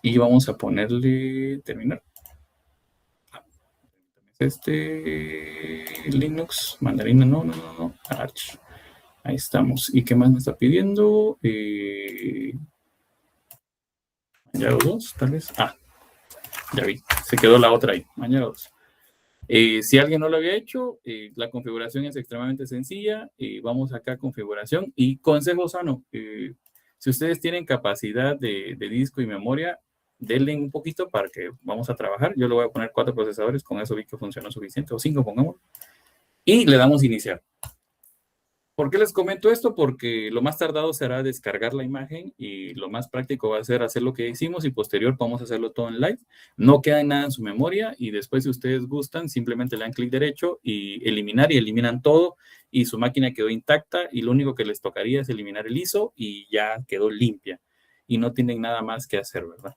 S1: Y vamos a ponerle terminar. Linux, mandarina, no, Arch. Ahí estamos. ¿Y qué más me está pidiendo? Manjaro 2, tal vez. Ya vi, se quedó la otra ahí, Manjaro 2. Si alguien no lo había hecho, la configuración es extremadamente sencilla. Vamos acá a configuración y consejo sano. Si ustedes tienen capacidad de disco y memoria, denle un poquito para que vamos a trabajar. Yo le voy a poner 4 procesadores, con eso vi que funcionó suficiente, o 5 pongamos. Y le damos iniciar. ¿Por qué les comento esto? Porque lo más tardado será descargar la imagen y lo más práctico va a ser hacer lo que hicimos y posterior podemos hacerlo todo en live. No queda nada en su memoria y después si ustedes gustan simplemente le dan clic derecho y eliminar y eliminan todo y su máquina quedó intacta y lo único que les tocaría es eliminar el ISO y ya quedó limpia y no tienen nada más que hacer, ¿verdad?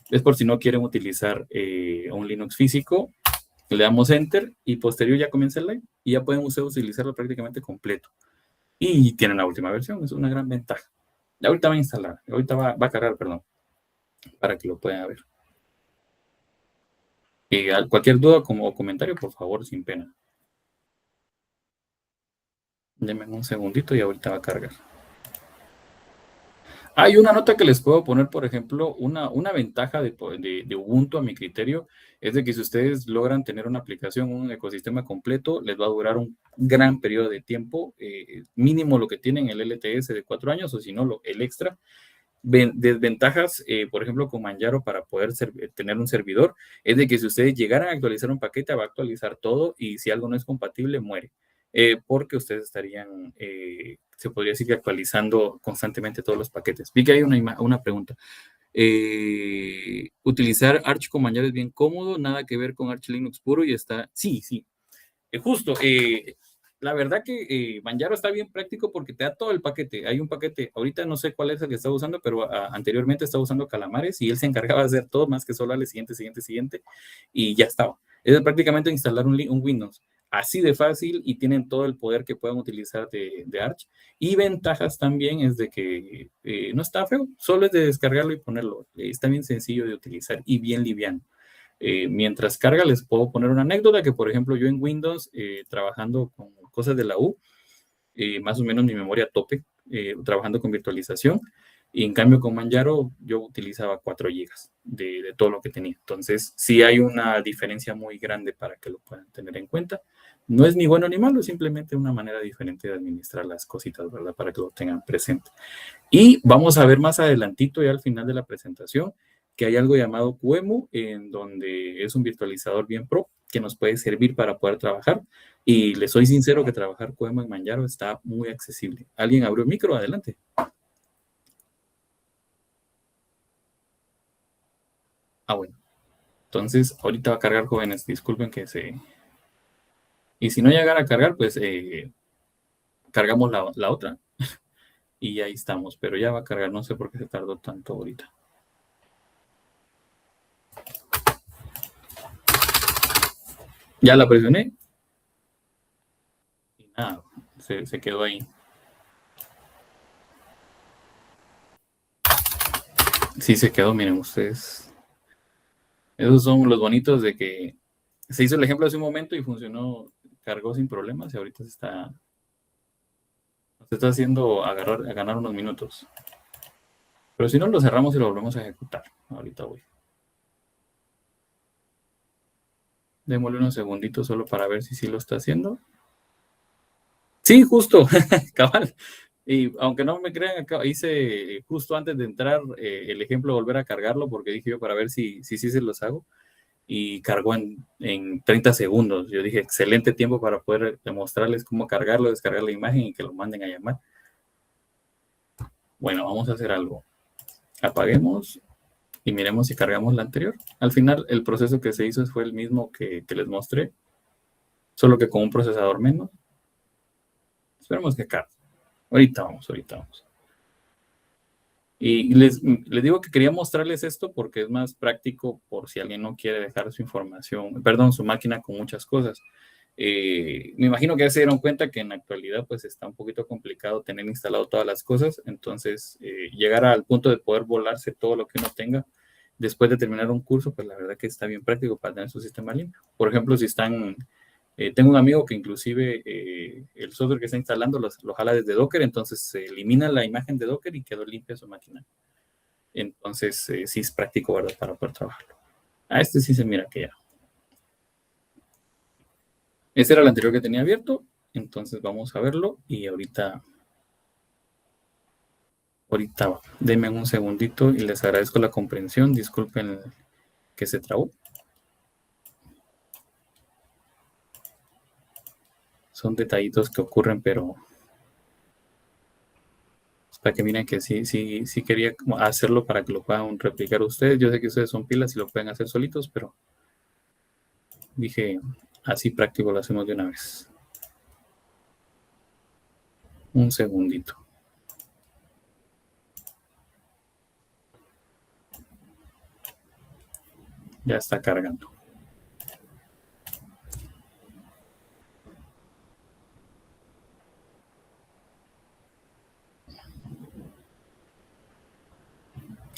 S1: Es por si no quieren utilizar un Linux físico, le damos Enter y posterior ya comienza el live y ya pueden ustedes utilizarlo prácticamente completo. Y tienen la última versión, es una gran ventaja. Ahorita va a instalar, ahorita va a cargar, perdón, para que lo puedan ver. Cualquier duda o comentario, por favor, sin pena. Denme un segundito y ahorita va a cargar. Hay una nota que les puedo poner, por ejemplo, una ventaja de Ubuntu a mi criterio es de que si ustedes logran tener una aplicación, un ecosistema completo, les va a durar un gran periodo de tiempo, mínimo lo que tienen el LTS de 4 años o si no, el extra. Desventajas, por ejemplo, con Manjaro para poder tener un servidor, es de que si ustedes llegaran a actualizar un paquete, va a actualizar todo y si algo no es compatible, muere. Porque ustedes estarían, se podría decir que actualizando constantemente todos los paquetes. Vi que hay una pregunta. Utilizar Arch con Manjaro es bien cómodo, nada que ver con Arch Linux puro y está, sí, sí, justo, la verdad que Manjaro está bien práctico porque te da todo el paquete. Hay un paquete, ahorita no sé cuál es el que está usando, pero anteriormente estaba usando Calamares y él se encargaba de hacer todo más que solo darle siguiente y ya estaba. Es prácticamente instalar un Windows. Así de fácil y tienen todo el poder que puedan utilizar de Arch. Y ventajas también es de que no está feo, solo es de descargarlo y ponerlo. Está bien sencillo de utilizar y bien liviano. Mientras carga, les puedo poner una anécdota que, por ejemplo, yo en Windows, trabajando con cosas de la U, más o menos mi memoria tope, trabajando con virtualización, y en cambio con Manjaro yo utilizaba 4 gigas de todo lo que tenía. Entonces, sí hay una diferencia muy grande para que lo puedan tener en cuenta. No es ni bueno ni malo, es simplemente una manera diferente de administrar las cositas, ¿verdad? Para que lo tengan presente. Y vamos a ver más adelantito, ya al final de la presentación, que hay algo llamado QEMU, en donde es un virtualizador bien pro que nos puede servir para poder trabajar. Y les soy sincero que trabajar QEMU en Manjaro está muy accesible. ¿Alguien abrió el micro? Adelante. Ah, bueno. Entonces, ahorita va a cargar, jóvenes. Disculpen que se... Y si no llegara a cargar, pues cargamos la otra y ahí estamos. Pero ya va a cargar. No sé por qué se tardó tanto ahorita. Ya la presioné y nada, se quedó ahí. Sí, se quedó, miren ustedes. Esos son los bonitos de que se hizo el ejemplo hace un momento y funcionó, cargó sin problemas y ahorita se está haciendo a ganar unos minutos. Pero si no, lo cerramos y lo volvemos a ejecutar. Ahorita voy. Démosle unos segunditos solo para ver si sí lo está haciendo. Sí, justo, cabal. Y aunque no me crean, hice justo antes de entrar el ejemplo, volver a cargarlo, porque dije yo para ver si sí se los hago. Y cargó en 30 segundos. Yo dije, excelente tiempo para poder demostrarles cómo cargarlo, descargar la imagen y que lo manden a llamar. Bueno, vamos a hacer algo. Apaguemos y miremos si cargamos la anterior. Al final, el proceso que se hizo fue el mismo que les mostré, solo que con un procesador menos. Esperemos que cargue. Ahorita vamos, ahorita vamos. Y les digo que quería mostrarles esto porque es más práctico por si alguien no quiere dejar su información, perdón, su máquina con muchas cosas. Me imagino que ya se dieron cuenta que en la actualidad pues está un poquito complicado tener instalado todas las cosas, entonces llegar al punto de poder volarse todo lo que uno tenga después de terminar un curso, pues la verdad que está bien práctico para tener su sistema limpio. Por ejemplo, si están, tengo un amigo que inclusive el software que está instalando lo jala desde Docker, entonces se elimina la imagen de Docker y quedó limpia su máquina. Entonces sí es práctico, ¿verdad? Para poder trabajarlo. A este sí se mira que ya. Ese era el anterior que tenía abierto, entonces vamos a verlo y ahorita va. Denme un segundito y les agradezco la comprensión. Disculpen que se trabó. Son detallitos que ocurren, pero para que miren que sí quería hacerlo para que lo puedan replicar ustedes. Yo sé que ustedes son pilas y lo pueden hacer solitos, pero dije, así práctico lo hacemos de una vez. Un segundito. Ya está cargando.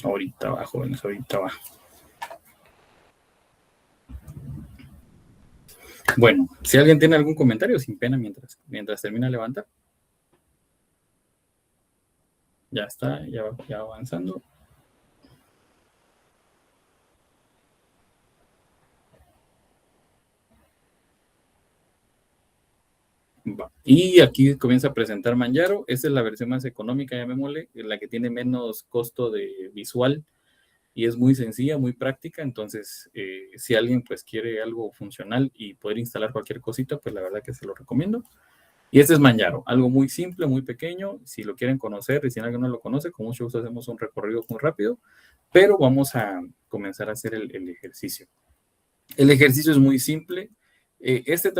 S1: Ahorita va, jóvenes, ahorita va. Bueno, si alguien tiene algún comentario, sin pena, mientras termina de levantar. Ya está, ya va avanzando. Va. Y aquí comienza a presentar Manjaro. Esta es la versión más económica, llamémosle, la que tiene menos costo de visual y es muy sencilla, muy práctica. Entonces, si alguien pues quiere algo funcional y poder instalar cualquier cosita, pues la verdad que se lo recomiendo. Y este es Manjaro, algo muy simple, muy pequeño. Si lo quieren conocer y si alguien no lo conoce, con mucho gusto hacemos un recorrido muy rápido, pero vamos a comenzar a hacer el ejercicio. El ejercicio es muy simple. Esto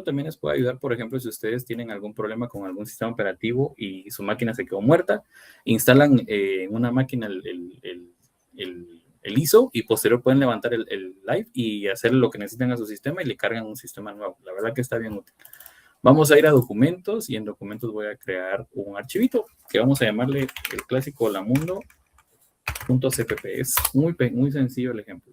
S1: también les puede ayudar, por ejemplo, si ustedes tienen algún problema con algún sistema operativo y su máquina se quedó muerta, instalan en una máquina el ISO y posterior pueden levantar el live y hacer lo que necesitan a su sistema y le cargan un sistema nuevo. La verdad que está bien útil. Vamos a ir a documentos y en documentos voy a crear un archivito que vamos a llamarle el clásico lamundo.cpp. Es muy sencillo el ejemplo.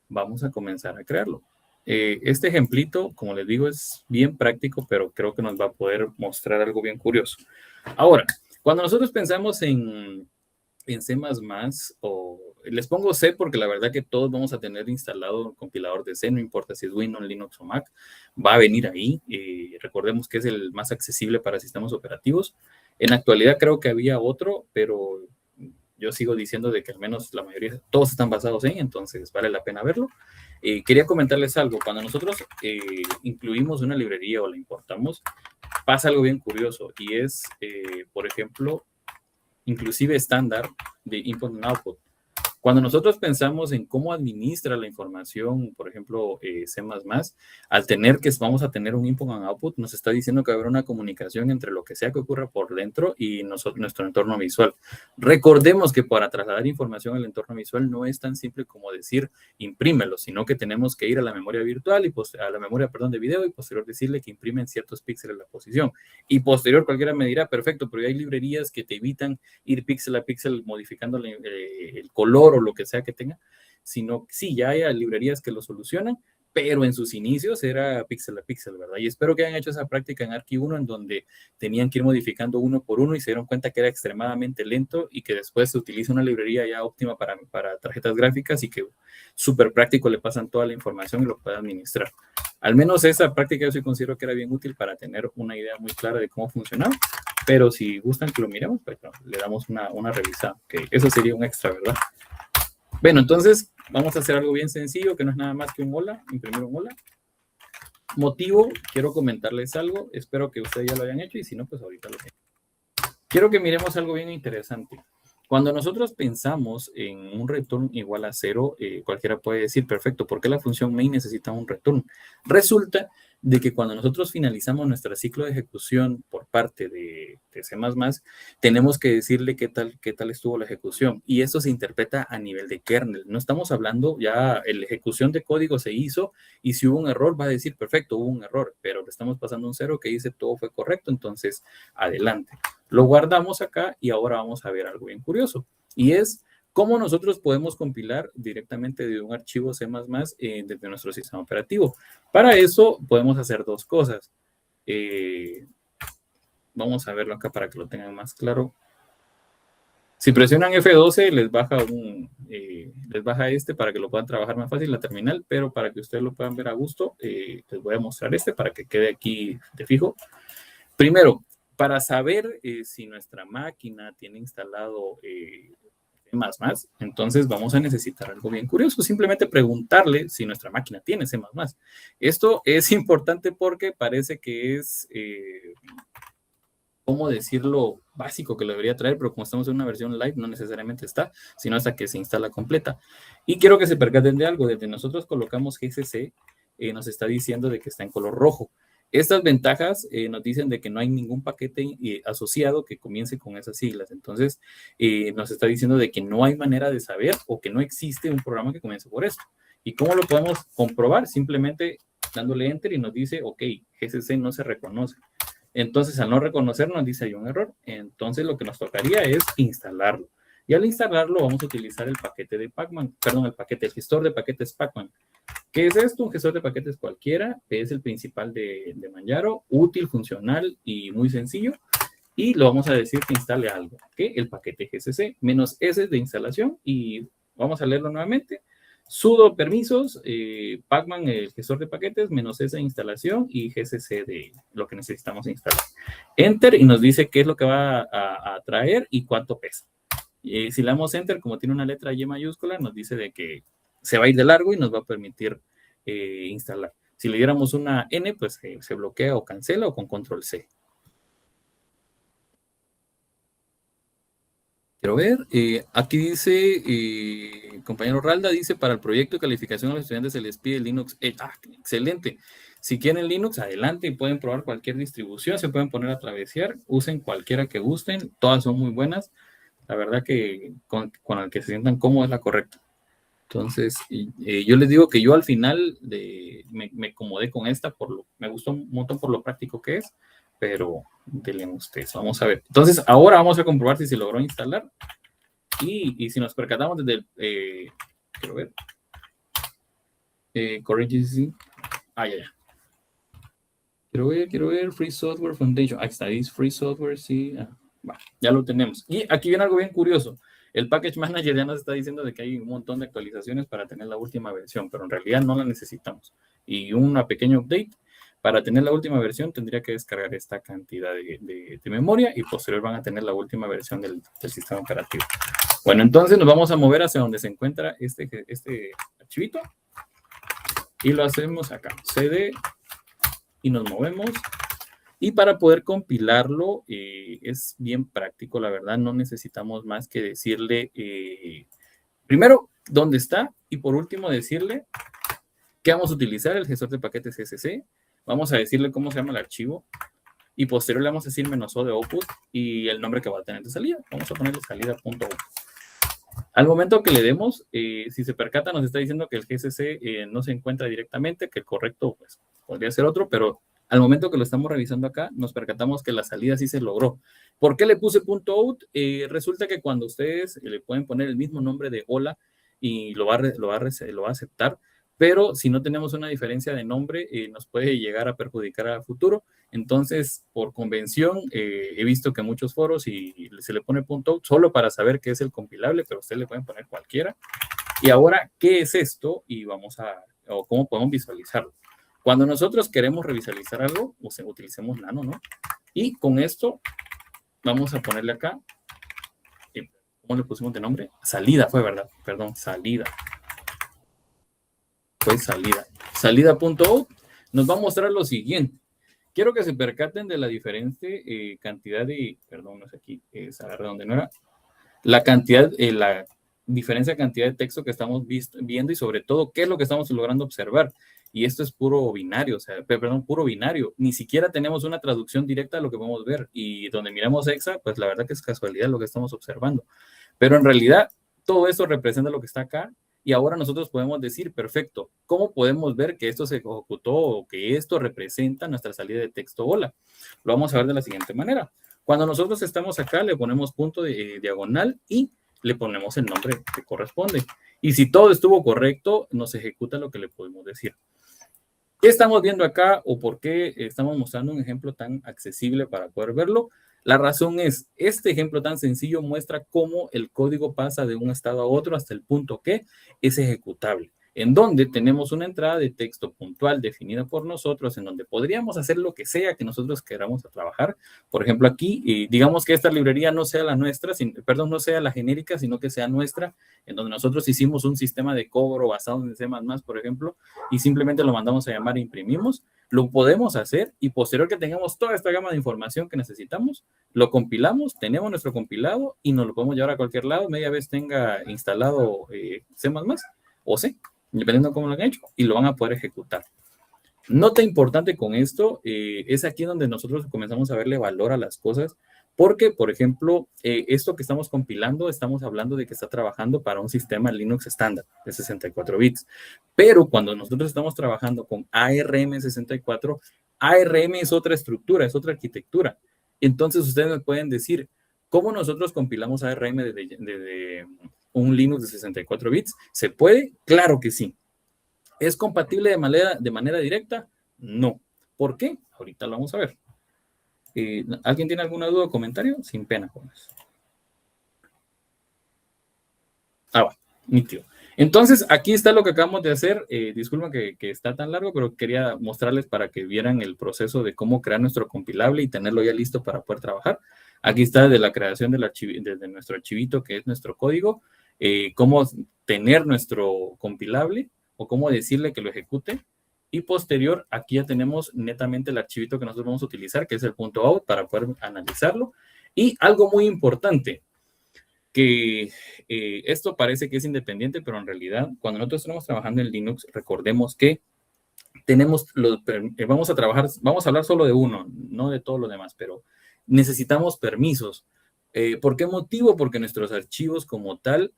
S1: Vamos a comenzar a crearlo. Este ejemplito, como les digo, es bien práctico, pero creo que nos va a poder mostrar algo bien curioso. Ahora, cuando nosotros pensamos en C++, o les pongo C porque la verdad que todos vamos a tener instalado un compilador de C, no importa si es Windows, Linux o Mac, va a venir ahí. Recordemos que es el más accesible para sistemas operativos. En la actualidad creo que había otro, pero yo sigo diciendo de que al menos la mayoría, todos están basados en, entonces vale la pena verlo. Quería comentarles algo, cuando nosotros incluimos una librería o la importamos, pasa algo bien curioso y es, por ejemplo, inclusive estándar de input and output. Cuando nosotros pensamos en cómo administra la información, por ejemplo, C++, al tener que vamos a tener un input and output, nos está diciendo que va a haber una comunicación entre lo que sea que ocurra por dentro y nuestro entorno visual. Recordemos que para trasladar información al entorno visual no es tan simple como decir imprímelo, sino que tenemos que ir a la memoria virtual y a la memoria, de video y posterior decirle que imprimen ciertos píxeles la posición. Y posterior cualquiera me dirá, perfecto, pero hay librerías que te evitan ir píxel a píxel modificando el color o lo que sea que tenga, sino sí, ya hay librerías que lo solucionan, pero en sus inicios era píxel a píxel, ¿verdad? Y espero que hayan hecho esa práctica en Arqui 1 en donde tenían que ir modificando uno por uno y se dieron cuenta que era extremadamente lento y que después se utiliza una librería ya óptima para tarjetas gráficas y que súper práctico le pasan toda la información y lo puede administrar. Al menos esa práctica yo sí considero que era bien útil para tener una idea muy clara de cómo funcionaba, pero si gustan que lo miremos, pues no, le damos una revisada, que eso sería un extra, ¿verdad? Bueno, entonces vamos a hacer algo bien sencillo, que no es nada más que un hola, imprimir un hola. Motivo, quiero comentarles algo, espero que ustedes ya lo hayan hecho y si no, pues ahorita lo tengo. Quiero que miremos algo bien interesante. Cuando nosotros pensamos en un return igual a 0, cualquiera puede decir, perfecto, ¿por qué la función main necesita un return? Resulta de que cuando nosotros finalizamos nuestro ciclo de ejecución por parte de C++, tenemos que decirle qué tal estuvo la ejecución. Y eso se interpreta a nivel de kernel. No estamos hablando ya, la ejecución de código se hizo y si hubo un error va a decir, perfecto, hubo un error, pero le estamos pasando un 0 que dice todo fue correcto, entonces adelante. Lo guardamos acá y ahora vamos a ver algo bien curioso. Y es cómo nosotros podemos compilar directamente de un archivo C++ desde nuestro sistema operativo. Para eso podemos hacer dos cosas. Vamos a verlo acá para que lo tengan más claro. Si presionan F12 les baja este para que lo puedan trabajar más fácil la terminal, pero para que ustedes lo puedan ver a gusto, les voy a mostrar este para que quede aquí de fijo. Primero, para saber si nuestra máquina tiene instalado C++, entonces vamos a necesitar algo bien curioso, simplemente preguntarle si nuestra máquina tiene C++. Esto es importante porque parece que es, ¿cómo decirlo? Básico que lo debería traer, pero como estamos en una versión live no necesariamente está, sino hasta que se instala completa. Y quiero que se percaten de algo, desde nosotros colocamos GCC, nos está diciendo de que está en color rojo. Estas ventajas nos dicen de que no hay ningún paquete asociado que comience con esas siglas. Entonces, nos está diciendo de que no hay manera de saber o que no existe un programa que comience por esto. ¿Y cómo lo podemos comprobar? Simplemente dándole enter y nos dice, ok, GCC no se reconoce. Entonces, al no reconocer, nos dice hay un error. Entonces, lo que nos tocaría es instalarlo. Y al instalarlo, vamos a utilizar el paquete de Pacman, perdón, el gestor de paquetes Pacman. ¿Qué es esto? Un gestor de paquetes cualquiera, es el principal de Manjaro, útil, funcional y muy sencillo. y lo vamos a decir que instale algo, que el paquete gcc menos s de instalación, y vamos a leerlo nuevamente. Sudo permisos, pacman, el gestor de paquetes, menos s de instalación y gcc de lo que necesitamos instalar. Enter y nos dice qué es lo que va a traer y cuánto pesa. Si le damos Enter, como tiene una letra Y mayúscula, nos dice de que se va a ir de largo y nos va a permitir instalar. Si le diéramos una N, pues se bloquea o cancela, o con control C. Quiero ver, aquí dice, compañero Ralda, dice, para el proyecto de calificación a los estudiantes se les pide Linux. Excelente. Si quieren Linux, adelante, y pueden probar cualquier distribución, se pueden poner a travesear, usen cualquiera que gusten, todas son muy buenas. La verdad que con el que se sientan cómodos es la correcta. Entonces, yo les digo que yo al final me acomodé con esta, me gustó un montón por lo práctico que es, pero denle ustedes, vamos a ver. Entonces, ahora vamos a comprobar si se logró instalar, y si nos percatamos desde el, quiero ver, correct, ya. Quiero ver, Free Software Foundation, ahí está, es Free Software, sí, ya lo tenemos. Y aquí viene algo bien curioso. El Package Manager ya nos está diciendo de que hay un montón de actualizaciones para tener la última versión, pero en realidad no la necesitamos. Y una pequeña update, para tener la última versión tendría que descargar esta cantidad de memoria, y posterior van a tener la última versión del sistema operativo. Bueno, entonces nos vamos a mover hacia donde se encuentra este archivito, y lo hacemos acá, CD, y nos movemos. Y para poder compilarlo es bien práctico, la verdad, no necesitamos más que decirle primero dónde está, y por último decirle que vamos a utilizar el gestor de paquetes gcc, vamos a decirle cómo se llama el archivo, y posterior le vamos a decir "-o" de output y el nombre que va a tener de salida. Vamos a ponerle salida.output. Al momento que le demos, si se percata, nos está diciendo que el gcc no se encuentra directamente, que el correcto pues podría ser otro, pero al momento que lo estamos revisando acá, nos percatamos que la salida sí se logró. ¿Por qué le puse .out? Resulta que cuando ustedes le pueden poner el mismo nombre de hola, y lo va a aceptar, pero si no tenemos una diferencia de nombre, nos puede llegar a perjudicar a futuro. Entonces, por convención, he visto que muchos foros y se le pone .out solo para saber qué es el compilable, pero ustedes le pueden poner cualquiera. Y ahora, ¿qué es esto? Y o cómo podemos visualizarlo. Cuando nosotros queremos revisualizar algo, utilicemos Nano, ¿no? Y con esto vamos a ponerle acá, ¿cómo le pusimos de nombre? Salida fue, ¿verdad? Perdón, salida. Fue salida. Salida.out nos va a mostrar lo siguiente. Quiero que se percaten de la diferente cantidad de, perdón, no es aquí, es agarré donde no era, la cantidad, la diferencia de cantidad de texto que estamos viendo, y sobre todo, qué es lo que estamos logrando observar. Y esto es puro binario, puro binario. Ni siquiera tenemos una traducción directa a lo que podemos ver. Y donde miramos hexa, pues la verdad que es casualidad lo que estamos observando. Pero en realidad, todo esto representa lo que está acá. Y ahora nosotros podemos decir, perfecto, ¿cómo podemos ver que esto se ejecutó o que esto representa nuestra salida de texto hola? Lo vamos a ver de la siguiente manera. Cuando nosotros estamos acá, le ponemos punto de diagonal y le ponemos el nombre que corresponde. Y si todo estuvo correcto, nos ejecuta lo que le podemos decir. ¿Qué estamos viendo acá, o por qué estamos mostrando un ejemplo tan accesible para poder verlo? La razón es, este ejemplo tan sencillo muestra cómo el código pasa de un estado a otro hasta el punto que es ejecutable, en donde tenemos una entrada de texto puntual definida por nosotros, en donde podríamos hacer lo que sea que nosotros queramos trabajar. Por ejemplo, aquí, digamos que esta librería no sea la nuestra, no sea la genérica, sino que sea nuestra, en donde nosotros hicimos un sistema de cobro basado en C++, por ejemplo, y simplemente lo mandamos a llamar e imprimimos. Lo podemos hacer, y posterior que tengamos toda esta gama de información que necesitamos, lo compilamos, tenemos nuestro compilado y nos lo podemos llevar a cualquier lado, media vez tenga instalado C++ o C, dependiendo de cómo lo han hecho, y lo van a poder ejecutar. Nota importante con esto, es aquí donde nosotros comenzamos a verle valor a las cosas, porque, por ejemplo, esto que estamos compilando, estamos hablando de que está trabajando para un sistema Linux estándar de 64 bits. Pero cuando nosotros estamos trabajando con ARM64, ARM es otra estructura, es otra arquitectura. Entonces, ustedes me pueden decir, ¿cómo nosotros compilamos ARM desde un Linux de 64 bits? ¿Se puede? Claro que sí. ¿Es compatible de manera directa? No. ¿Por qué? Ahorita lo vamos a ver. ¿Alguien tiene alguna duda o comentario? Sin pena con eso. Va, nítido. Entonces, aquí está lo que acabamos de hacer. Disculpa que está tan largo, pero quería mostrarles para que vieran el proceso de cómo crear nuestro compilable y tenerlo ya listo para poder trabajar. Aquí está de la creación desde nuestro archivito, que es nuestro código, cómo tener nuestro compilable o cómo decirle que lo ejecute. Y posterior, aquí ya tenemos netamente el archivito que nosotros vamos a utilizar, que es el .out, para poder analizarlo. Y algo muy importante, que esto parece que es independiente, pero en realidad, cuando nosotros estamos trabajando en Linux, recordemos que vamos a hablar solo de uno, no de todos los demás, pero necesitamos permisos. ¿Por qué motivo? Porque nuestros archivos como tal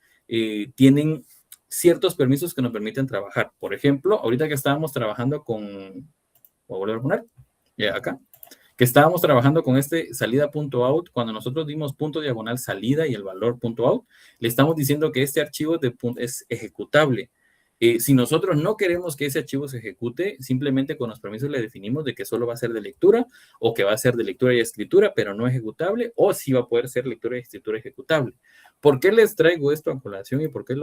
S1: tienen ciertos permisos que nos permiten trabajar. Por ejemplo, ahorita que estábamos trabajando con, voy a volver a poner, acá, que estábamos trabajando con este salida.out, cuando nosotros dimos punto diagonal salida y el valor .out, le estamos diciendo que este archivo es ejecutable. Si nosotros no queremos que ese archivo se ejecute, simplemente con los permisos le definimos de que solo va a ser de lectura o que va a ser de lectura y escritura, pero no ejecutable, o si va a poder ser lectura y escritura ejecutable. ¿Por qué les traigo esto a colación y por qué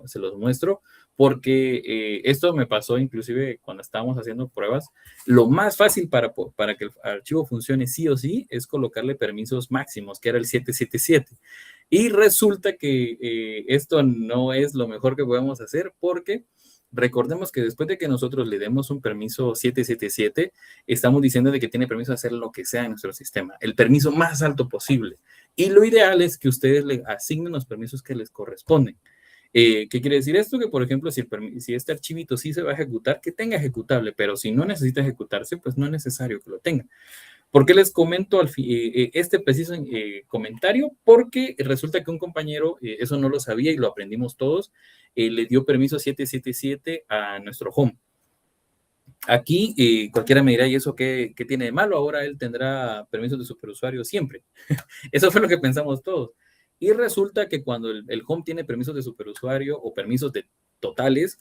S1: se los muestro? Porque esto me pasó inclusive cuando estábamos haciendo pruebas. Lo más fácil para que el archivo funcione sí o sí es colocarle permisos máximos, que era el 777. Y resulta que esto no es lo mejor que podemos hacer porque recordemos que después de que nosotros le demos un permiso 777, estamos diciendo de que tiene permiso de hacer lo que sea en nuestro sistema, el permiso más alto posible. Y lo ideal es que ustedes le asignen los permisos que les corresponden. ¿Qué quiere decir esto? Que, por ejemplo, si este archivito sí se va a ejecutar, que tenga ejecutable, pero si no necesita ejecutarse, pues no es necesario que lo tenga. ¿Por qué les comento este preciso comentario? Porque resulta que un compañero, eso no lo sabía y lo aprendimos todos, le dio permiso 777 a nuestro home. Aquí cualquiera me dirá, ¿y eso qué tiene de malo? Ahora él tendrá permisos de superusuario siempre. Eso fue lo que pensamos todos. Y resulta que cuando el home tiene permisos de superusuario o permisos totales,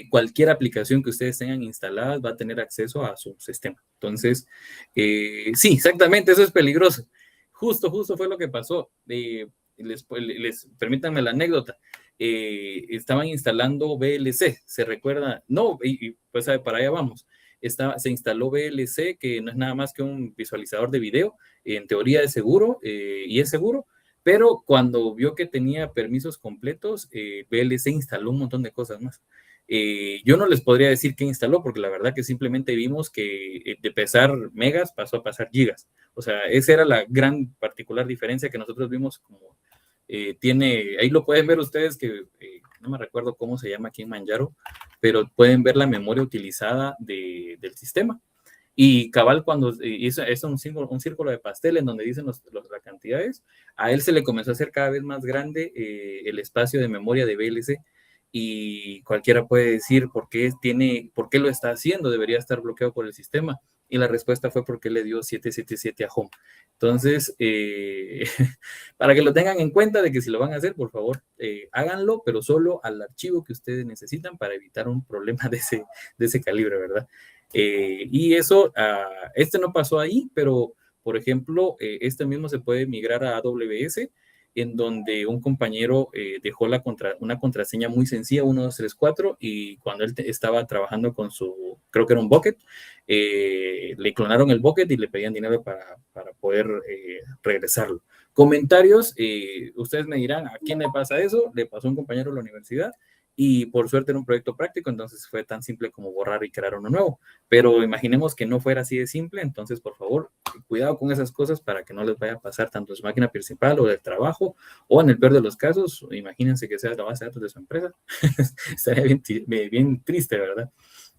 S1: cualquier aplicación que ustedes tengan instaladas va a tener acceso a su sistema. Entonces, sí, exactamente, eso es peligroso. Justo fue lo que pasó. Permítanme la anécdota. Estaban instalando VLC, ¿se recuerda? No, pues para allá vamos. Se instaló VLC, que no es nada más que un visualizador de video, en teoría es seguro, y es seguro, pero cuando vio que tenía permisos completos, VLC instaló un montón de cosas más. Yo no les podría decir qué instaló, porque la verdad que simplemente vimos que de pesar megas pasó a pasar gigas. O sea, esa era la gran particular diferencia que nosotros vimos como ahí lo pueden ver ustedes que no me recuerdo cómo se llama aquí en Manjaro, pero pueden ver la memoria utilizada del sistema. Y cabal, cuando hizo un círculo de pastel en donde dicen las cantidades, a él se le comenzó a hacer cada vez más grande el espacio de memoria de VLC. Y cualquiera puede decir por qué lo está haciendo, debería estar bloqueado por el sistema. Y la respuesta fue porque le dio 777 a home. Entonces, para que lo tengan en cuenta de que si lo van a hacer, por favor, háganlo, pero solo al archivo que ustedes necesitan para evitar un problema de ese calibre, ¿verdad? Y eso, este no pasó ahí, pero por ejemplo, este mismo se puede migrar a AWS, en donde un compañero dejó una contraseña muy sencilla, 1, 2, 3, 4, y cuando él estaba trabajando con creo que era un bucket, le clonaron el bucket y le pedían dinero para poder regresarlo. Comentarios, ustedes me dirán, ¿a quién le pasa eso? Le pasó a un compañero de la universidad, y por suerte era un proyecto práctico, entonces fue tan simple como borrar y crear uno nuevo. Pero imaginemos que no fuera así de simple, entonces por favor, cuidado con esas cosas para que no les vaya a pasar tanto en su máquina principal o del trabajo, o en el peor de los casos, imagínense que sea la base de datos de su empresa. Estaría bien triste, ¿verdad?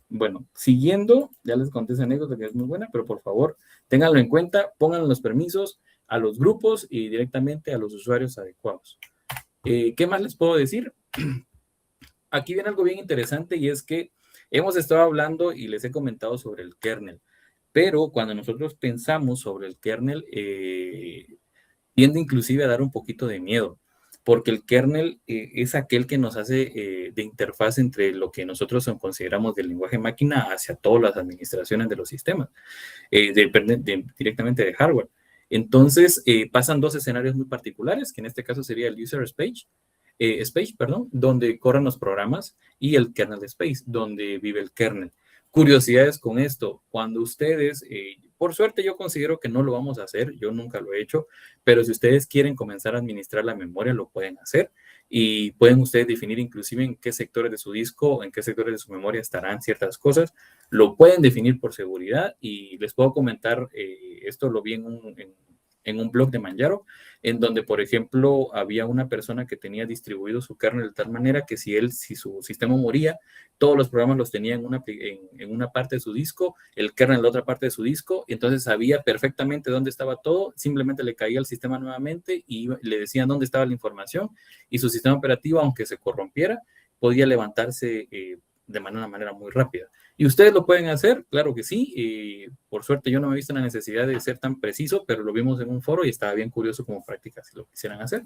S1: Bueno, siguiendo, ya les conté esa anécdota que es muy buena, pero por favor, ténganlo en cuenta, pongan los permisos a los grupos y directamente a los usuarios adecuados. ¿Qué más les puedo decir? Aquí viene algo bien interesante y es que hemos estado hablando y les he comentado sobre el kernel, pero cuando nosotros pensamos sobre el kernel, tiende inclusive a dar un poquito de miedo. porque el kernel es aquel que nos hace de interfaz entre lo que nosotros consideramos del lenguaje máquina hacia todas las administraciones de los sistemas, directamente de hardware. Entonces, pasan dos escenarios muy particulares, que en este caso sería el user space, donde corren los programas, y el kernel space, donde vive el kernel. Curiosidades con esto, cuando ustedes, por suerte yo considero que no lo vamos a hacer, yo nunca lo he hecho, pero si ustedes quieren comenzar a administrar la memoria, lo pueden hacer, y pueden ustedes definir inclusive en qué sectores de su disco, en qué sectores de su memoria estarán ciertas cosas, lo pueden definir por seguridad, y les puedo comentar, esto lo vi en un blog de Manjaro, en donde, por ejemplo, había una persona que tenía distribuido su kernel de tal manera que si su sistema moría, todos los programas los tenía en una parte de su disco, el kernel en la otra parte de su disco, y entonces sabía perfectamente dónde estaba todo, simplemente le caía al sistema nuevamente y le decían dónde estaba la información, y su sistema operativo, aunque se corrompiera, podía levantarse de una manera muy rápida. ¿Y ustedes lo pueden hacer? Claro que sí. Por suerte yo no me he visto la necesidad de ser tan preciso, pero lo vimos en un foro y estaba bien curioso como práctica si lo quisieran hacer.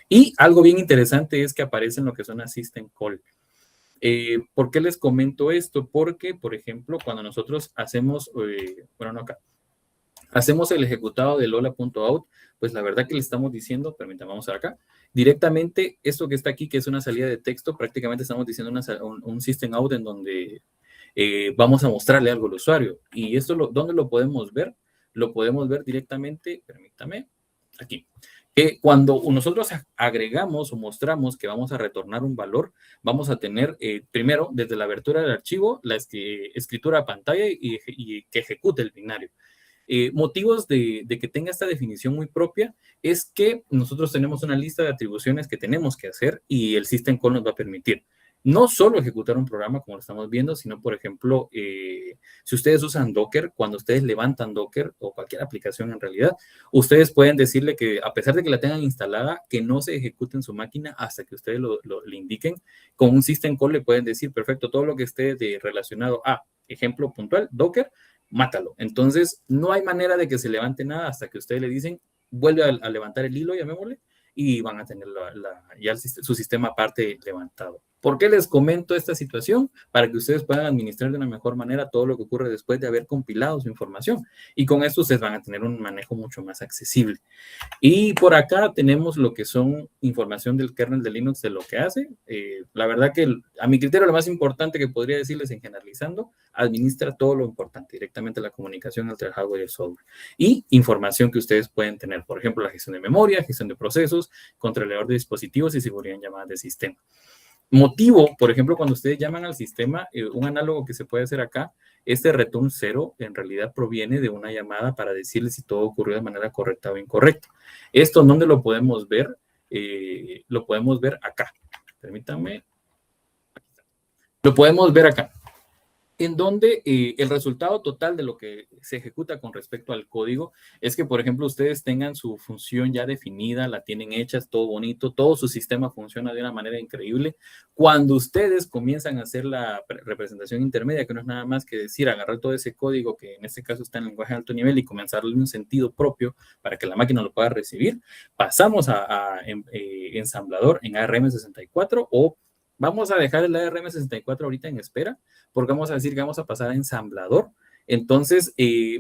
S1: Y algo bien interesante es que aparecen lo que son las system call. ¿Por qué les comento esto? Porque, por ejemplo, cuando nosotros hacemos, hacemos el ejecutado del hola.out, pues la verdad que le estamos diciendo, permítanme, vamos a ver acá, directamente esto que está aquí, que es una salida de texto, prácticamente estamos diciendo un system out en donde vamos a mostrarle algo al usuario. ¿Y esto dónde lo podemos ver? Lo podemos ver directamente, permítame, aquí. Que cuando nosotros agregamos o mostramos que vamos a retornar un valor, vamos a tener primero, desde la abertura del archivo, la escritura a pantalla y que ejecute el binario. Motivos de que tenga esta definición muy propia es que nosotros tenemos una lista de atribuciones que tenemos que hacer y el system call nos va a permitir no solo ejecutar un programa como lo estamos viendo, sino, por ejemplo, si ustedes usan Docker, cuando ustedes levantan Docker o cualquier aplicación en realidad, ustedes pueden decirle que, a pesar de que la tengan instalada, que no se ejecute en su máquina hasta que ustedes le indiquen. Con un system call le pueden decir, perfecto, todo lo que esté relacionado a, ejemplo puntual, Docker, mátalo. Entonces, no hay manera de que se levante nada hasta que ustedes le dicen, vuelve a levantar el hilo, llamémosle, y van a tener ya su sistema aparte levantado. ¿Por qué les comento esta situación? Para que ustedes puedan administrar de una mejor manera todo lo que ocurre después de haber compilado su información. Y con esto ustedes van a tener un manejo mucho más accesible. Y por acá tenemos lo que son información del kernel de Linux de lo que hace. La verdad que a mi criterio lo más importante que podría decirles en generalizando, administra todo lo importante, directamente la comunicación entre el hardware y el software. Y información que ustedes pueden tener, por ejemplo, la gestión de memoria, gestión de procesos, controlador de dispositivos y seguridad en llamadas de sistema. Motivo, por ejemplo, cuando ustedes llaman al sistema, un análogo que se puede hacer acá, este return 0 en realidad proviene de una llamada para decirle si todo ocurrió de manera correcta o incorrecta. Esto, ¿dónde lo podemos ver? Lo podemos ver acá. Permítanme. Lo podemos ver acá, en donde el resultado total de lo que se ejecuta con respecto al código es que, por ejemplo, ustedes tengan su función ya definida, la tienen hecha, todo bonito, todo su sistema funciona de una manera increíble. Cuando ustedes comienzan a hacer la representación intermedia, que no es nada más que decir, agarrar todo ese código, que en este caso está en lenguaje de alto nivel, y comenzarle un sentido propio para que la máquina lo pueda recibir, pasamos a ensamblador en ARM64, o vamos a dejar el ARM64 ahorita en espera, porque vamos a decir que vamos a pasar a ensamblador. Entonces,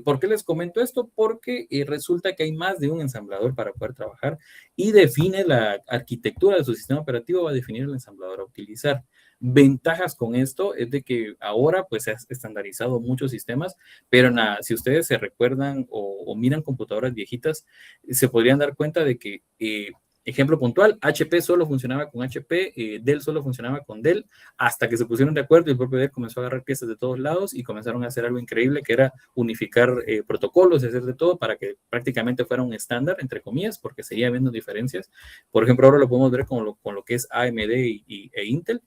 S1: ¿por qué les comento esto? Porque resulta que hay más de un ensamblador para poder trabajar y define la arquitectura de su sistema operativo, va a definir el ensamblador a utilizar. Ventajas con esto es de que ahora pues se ha estandarizado muchos sistemas, pero si ustedes se recuerdan o miran computadoras viejitas, se podrían dar cuenta de que ejemplo puntual, HP solo funcionaba con HP, Dell solo funcionaba con Dell, hasta que se pusieron de acuerdo y el propio Dell comenzó a agarrar piezas de todos lados y comenzaron a hacer algo increíble, que era unificar protocolos y hacer de todo para que prácticamente fuera un estándar, entre comillas, porque seguía habiendo diferencias. Por ejemplo, ahora lo podemos ver con lo que es AMD e Intel.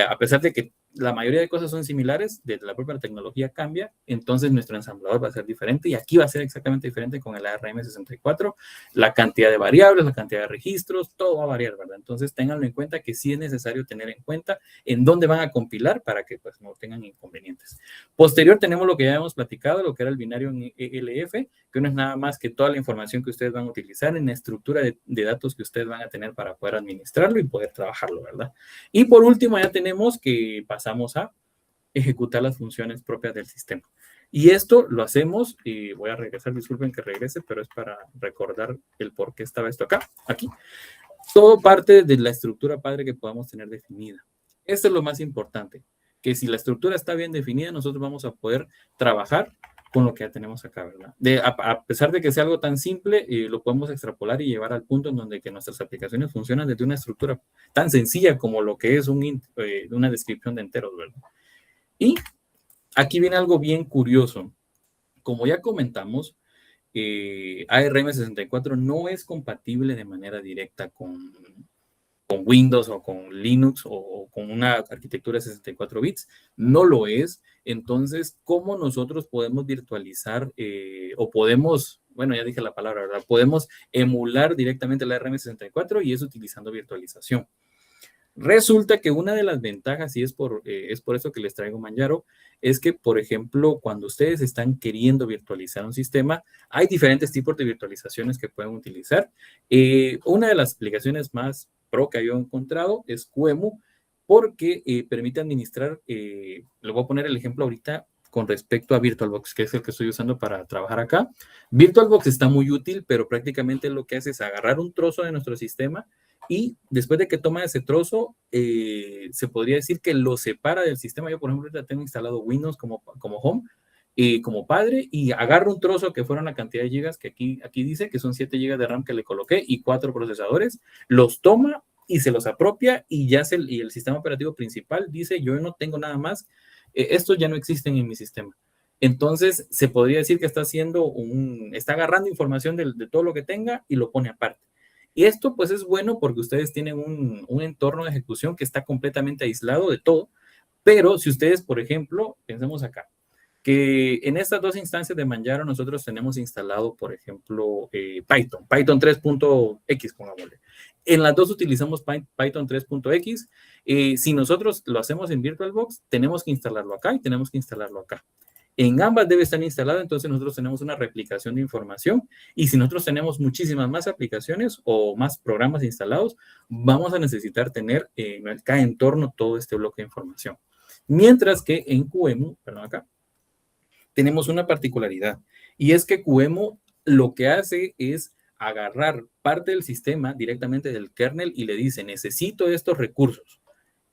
S1: A pesar de que la mayoría de cosas son similares, desde la propia tecnología cambia, entonces nuestro ensamblador va a ser diferente y aquí va a ser exactamente diferente con el ARM64, la cantidad de variables, la cantidad de registros, todo va a variar, ¿verdad? Entonces ténganlo en cuenta que sí es necesario tener en cuenta en dónde van a compilar para que pues no tengan inconvenientes. Posterior tenemos lo que ya hemos platicado, lo que era el binario en ELF, que no es nada más que toda la información que ustedes van a utilizar en la estructura de datos que ustedes van a tener para poder administrarlo y poder trabajarlo, ¿verdad? Y por último ya tenemos que pasamos a ejecutar las funciones propias del sistema. Y esto lo hacemos, y voy a regresar, disculpen que regrese, pero es para recordar el por qué estaba esto acá, aquí. Todo parte de la estructura padre que podamos tener definida. Esto es lo más importante, que si la estructura está bien definida, nosotros vamos a poder trabajar con lo que ya tenemos acá, ¿verdad? A pesar de que sea algo tan simple, lo podemos extrapolar y llevar al punto en donde que nuestras aplicaciones funcionan desde una estructura tan sencilla como lo que es una descripción de enteros, ¿verdad? Y aquí viene algo bien curioso. Como ya comentamos, ARM64 no es compatible de manera directa con Windows o con Linux o con una arquitectura de 64 bits, no lo es. Entonces, ¿cómo nosotros podemos virtualizar o podemos, bueno, ya dije la palabra, ¿verdad? Podemos emular directamente la ARM64 y es utilizando virtualización. Resulta que una de las ventajas, y es por eso que les traigo Manjaro, es que, por ejemplo, cuando ustedes están queriendo virtualizar un sistema, hay diferentes tipos de virtualizaciones que pueden utilizar. Una de las aplicaciones más pro que yo he encontrado es QEMU, porque permite administrar, le voy a poner el ejemplo ahorita con respecto a VirtualBox, que es el que estoy usando para trabajar acá. VirtualBox está muy útil, pero prácticamente lo que hace es agarrar un trozo de nuestro sistema y después de que toma ese trozo, se podría decir que lo separa del sistema. Yo, por ejemplo, ya tengo instalado Windows como home y como padre, y agarro un trozo que fueron la cantidad de gigas que aquí dice, que son 7 gigas de RAM que le coloqué y 4 procesadores, los toma y se los apropia y ya y el sistema operativo principal dice, yo no tengo nada más, estos ya no existen en mi sistema. Entonces, se podría decir que está agarrando información de todo lo que tenga y lo pone aparte. Y esto pues es bueno porque ustedes tienen un entorno de ejecución que está completamente aislado de todo, pero si ustedes, por ejemplo, pensemos acá, que en estas dos instancias de Manjaro nosotros tenemos instalado, por ejemplo, Python 3.x, pongámosle. En las dos utilizamos Python 3.x. Si nosotros lo hacemos en VirtualBox, tenemos que instalarlo acá y tenemos que instalarlo acá. En ambas debe estar instalado, entonces nosotros tenemos una replicación de información y si nosotros tenemos muchísimas más aplicaciones o más programas instalados, vamos a necesitar tener en cada entorno todo este bloque de información. Mientras que en QEMU, perdón acá, tenemos una particularidad y es que QEMU lo que hace es agarrar parte del sistema directamente del kernel y le dice, necesito estos recursos.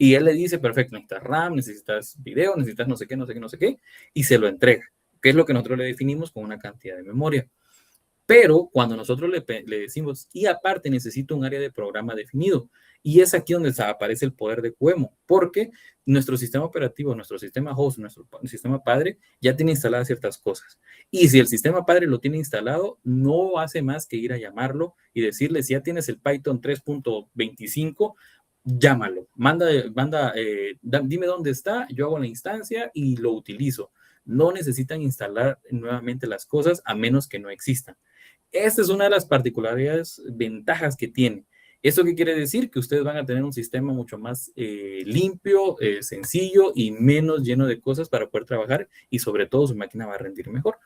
S1: Y él le dice, perfecto, necesitas RAM, necesitas video, necesitas no sé qué, no sé qué, no sé qué, y se lo entrega, que es lo que nosotros le definimos con una cantidad de memoria. Pero cuando nosotros le decimos, y aparte necesito un área de programa definido, y es aquí donde aparece el poder de QEMU, porque nuestro sistema operativo, nuestro sistema host, nuestro sistema padre, ya tiene instaladas ciertas cosas. Y si el sistema padre lo tiene instalado, no hace más que ir a llamarlo y decirle, si ya tienes el Python 3.25, llámalo, dime dónde está, yo hago la instancia y lo utilizo. No necesitan instalar nuevamente las cosas a menos que no existan. Esta es una de las particularidades, ventajas que tiene. ¿Eso qué quiere decir? Que ustedes van a tener un sistema mucho más limpio, sencillo y menos lleno de cosas para poder trabajar y sobre todo su máquina va a rendir mejor.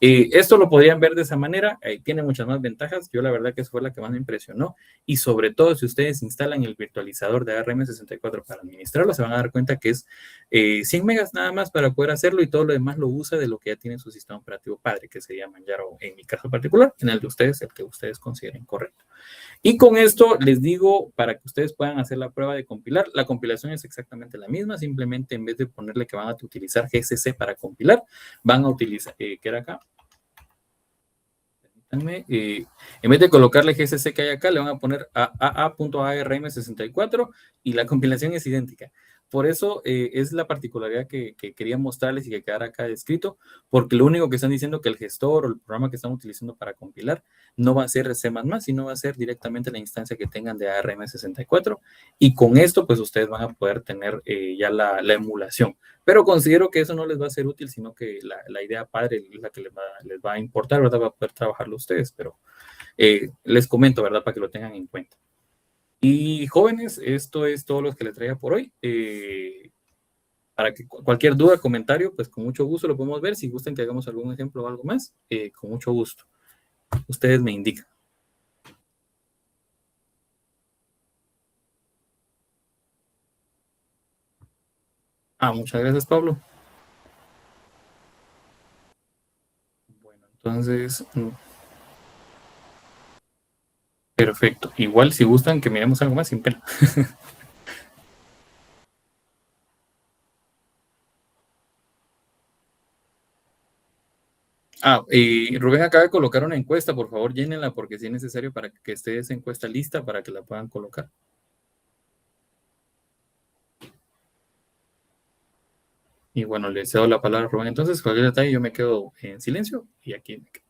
S1: Esto lo podrían ver de esa manera, tiene muchas más ventajas. Yo la verdad que eso fue la que más me impresionó y sobre todo si ustedes instalan el virtualizador de ARM64 para administrarlo, se van a dar cuenta que es 100 megas nada más para poder hacerlo y todo lo demás lo usa de lo que ya tiene su sistema operativo padre, que sería Manjaro en mi caso particular, en el de ustedes, el que ustedes consideren correcto. Y con esto les digo, para que ustedes puedan hacer la prueba de compilar, la compilación es exactamente la misma, simplemente en vez de ponerle que van a utilizar GCC para compilar, van a utilizar, ¿qué era acá? En vez de colocarle GCC que hay acá, le van a poner AA.ARM64 y la compilación es idéntica. por eso es la particularidad que quería mostrarles y que quedara acá escrito, porque lo único que están diciendo que el gestor o el programa que están utilizando para compilar no va a ser C++, sino va a ser directamente la instancia que tengan de ARM64, y con esto pues ustedes van a poder tener ya la emulación. Pero considero que eso no les va a ser útil, sino que la idea padre es la que les va a importar, ¿verdad? Va a poder trabajarlo ustedes, pero les comento, ¿verdad? Para que lo tengan en cuenta. Y jóvenes, esto es todo lo que les traía por hoy. Para que cualquier duda, comentario, pues con mucho gusto lo podemos ver. Si gustan que hagamos algún ejemplo o algo más, con mucho gusto. Ustedes me indican. Muchas gracias, Pablo. Bueno, entonces, perfecto. Igual si gustan que miremos algo más, sin pena. Rubén acaba de colocar una encuesta, por favor llénenla porque sí es necesario para que esté esa encuesta lista para que la puedan colocar. Y bueno, le cedo la palabra a Rubén. Entonces, cualquier detalle yo me quedo en silencio y aquí me quedo.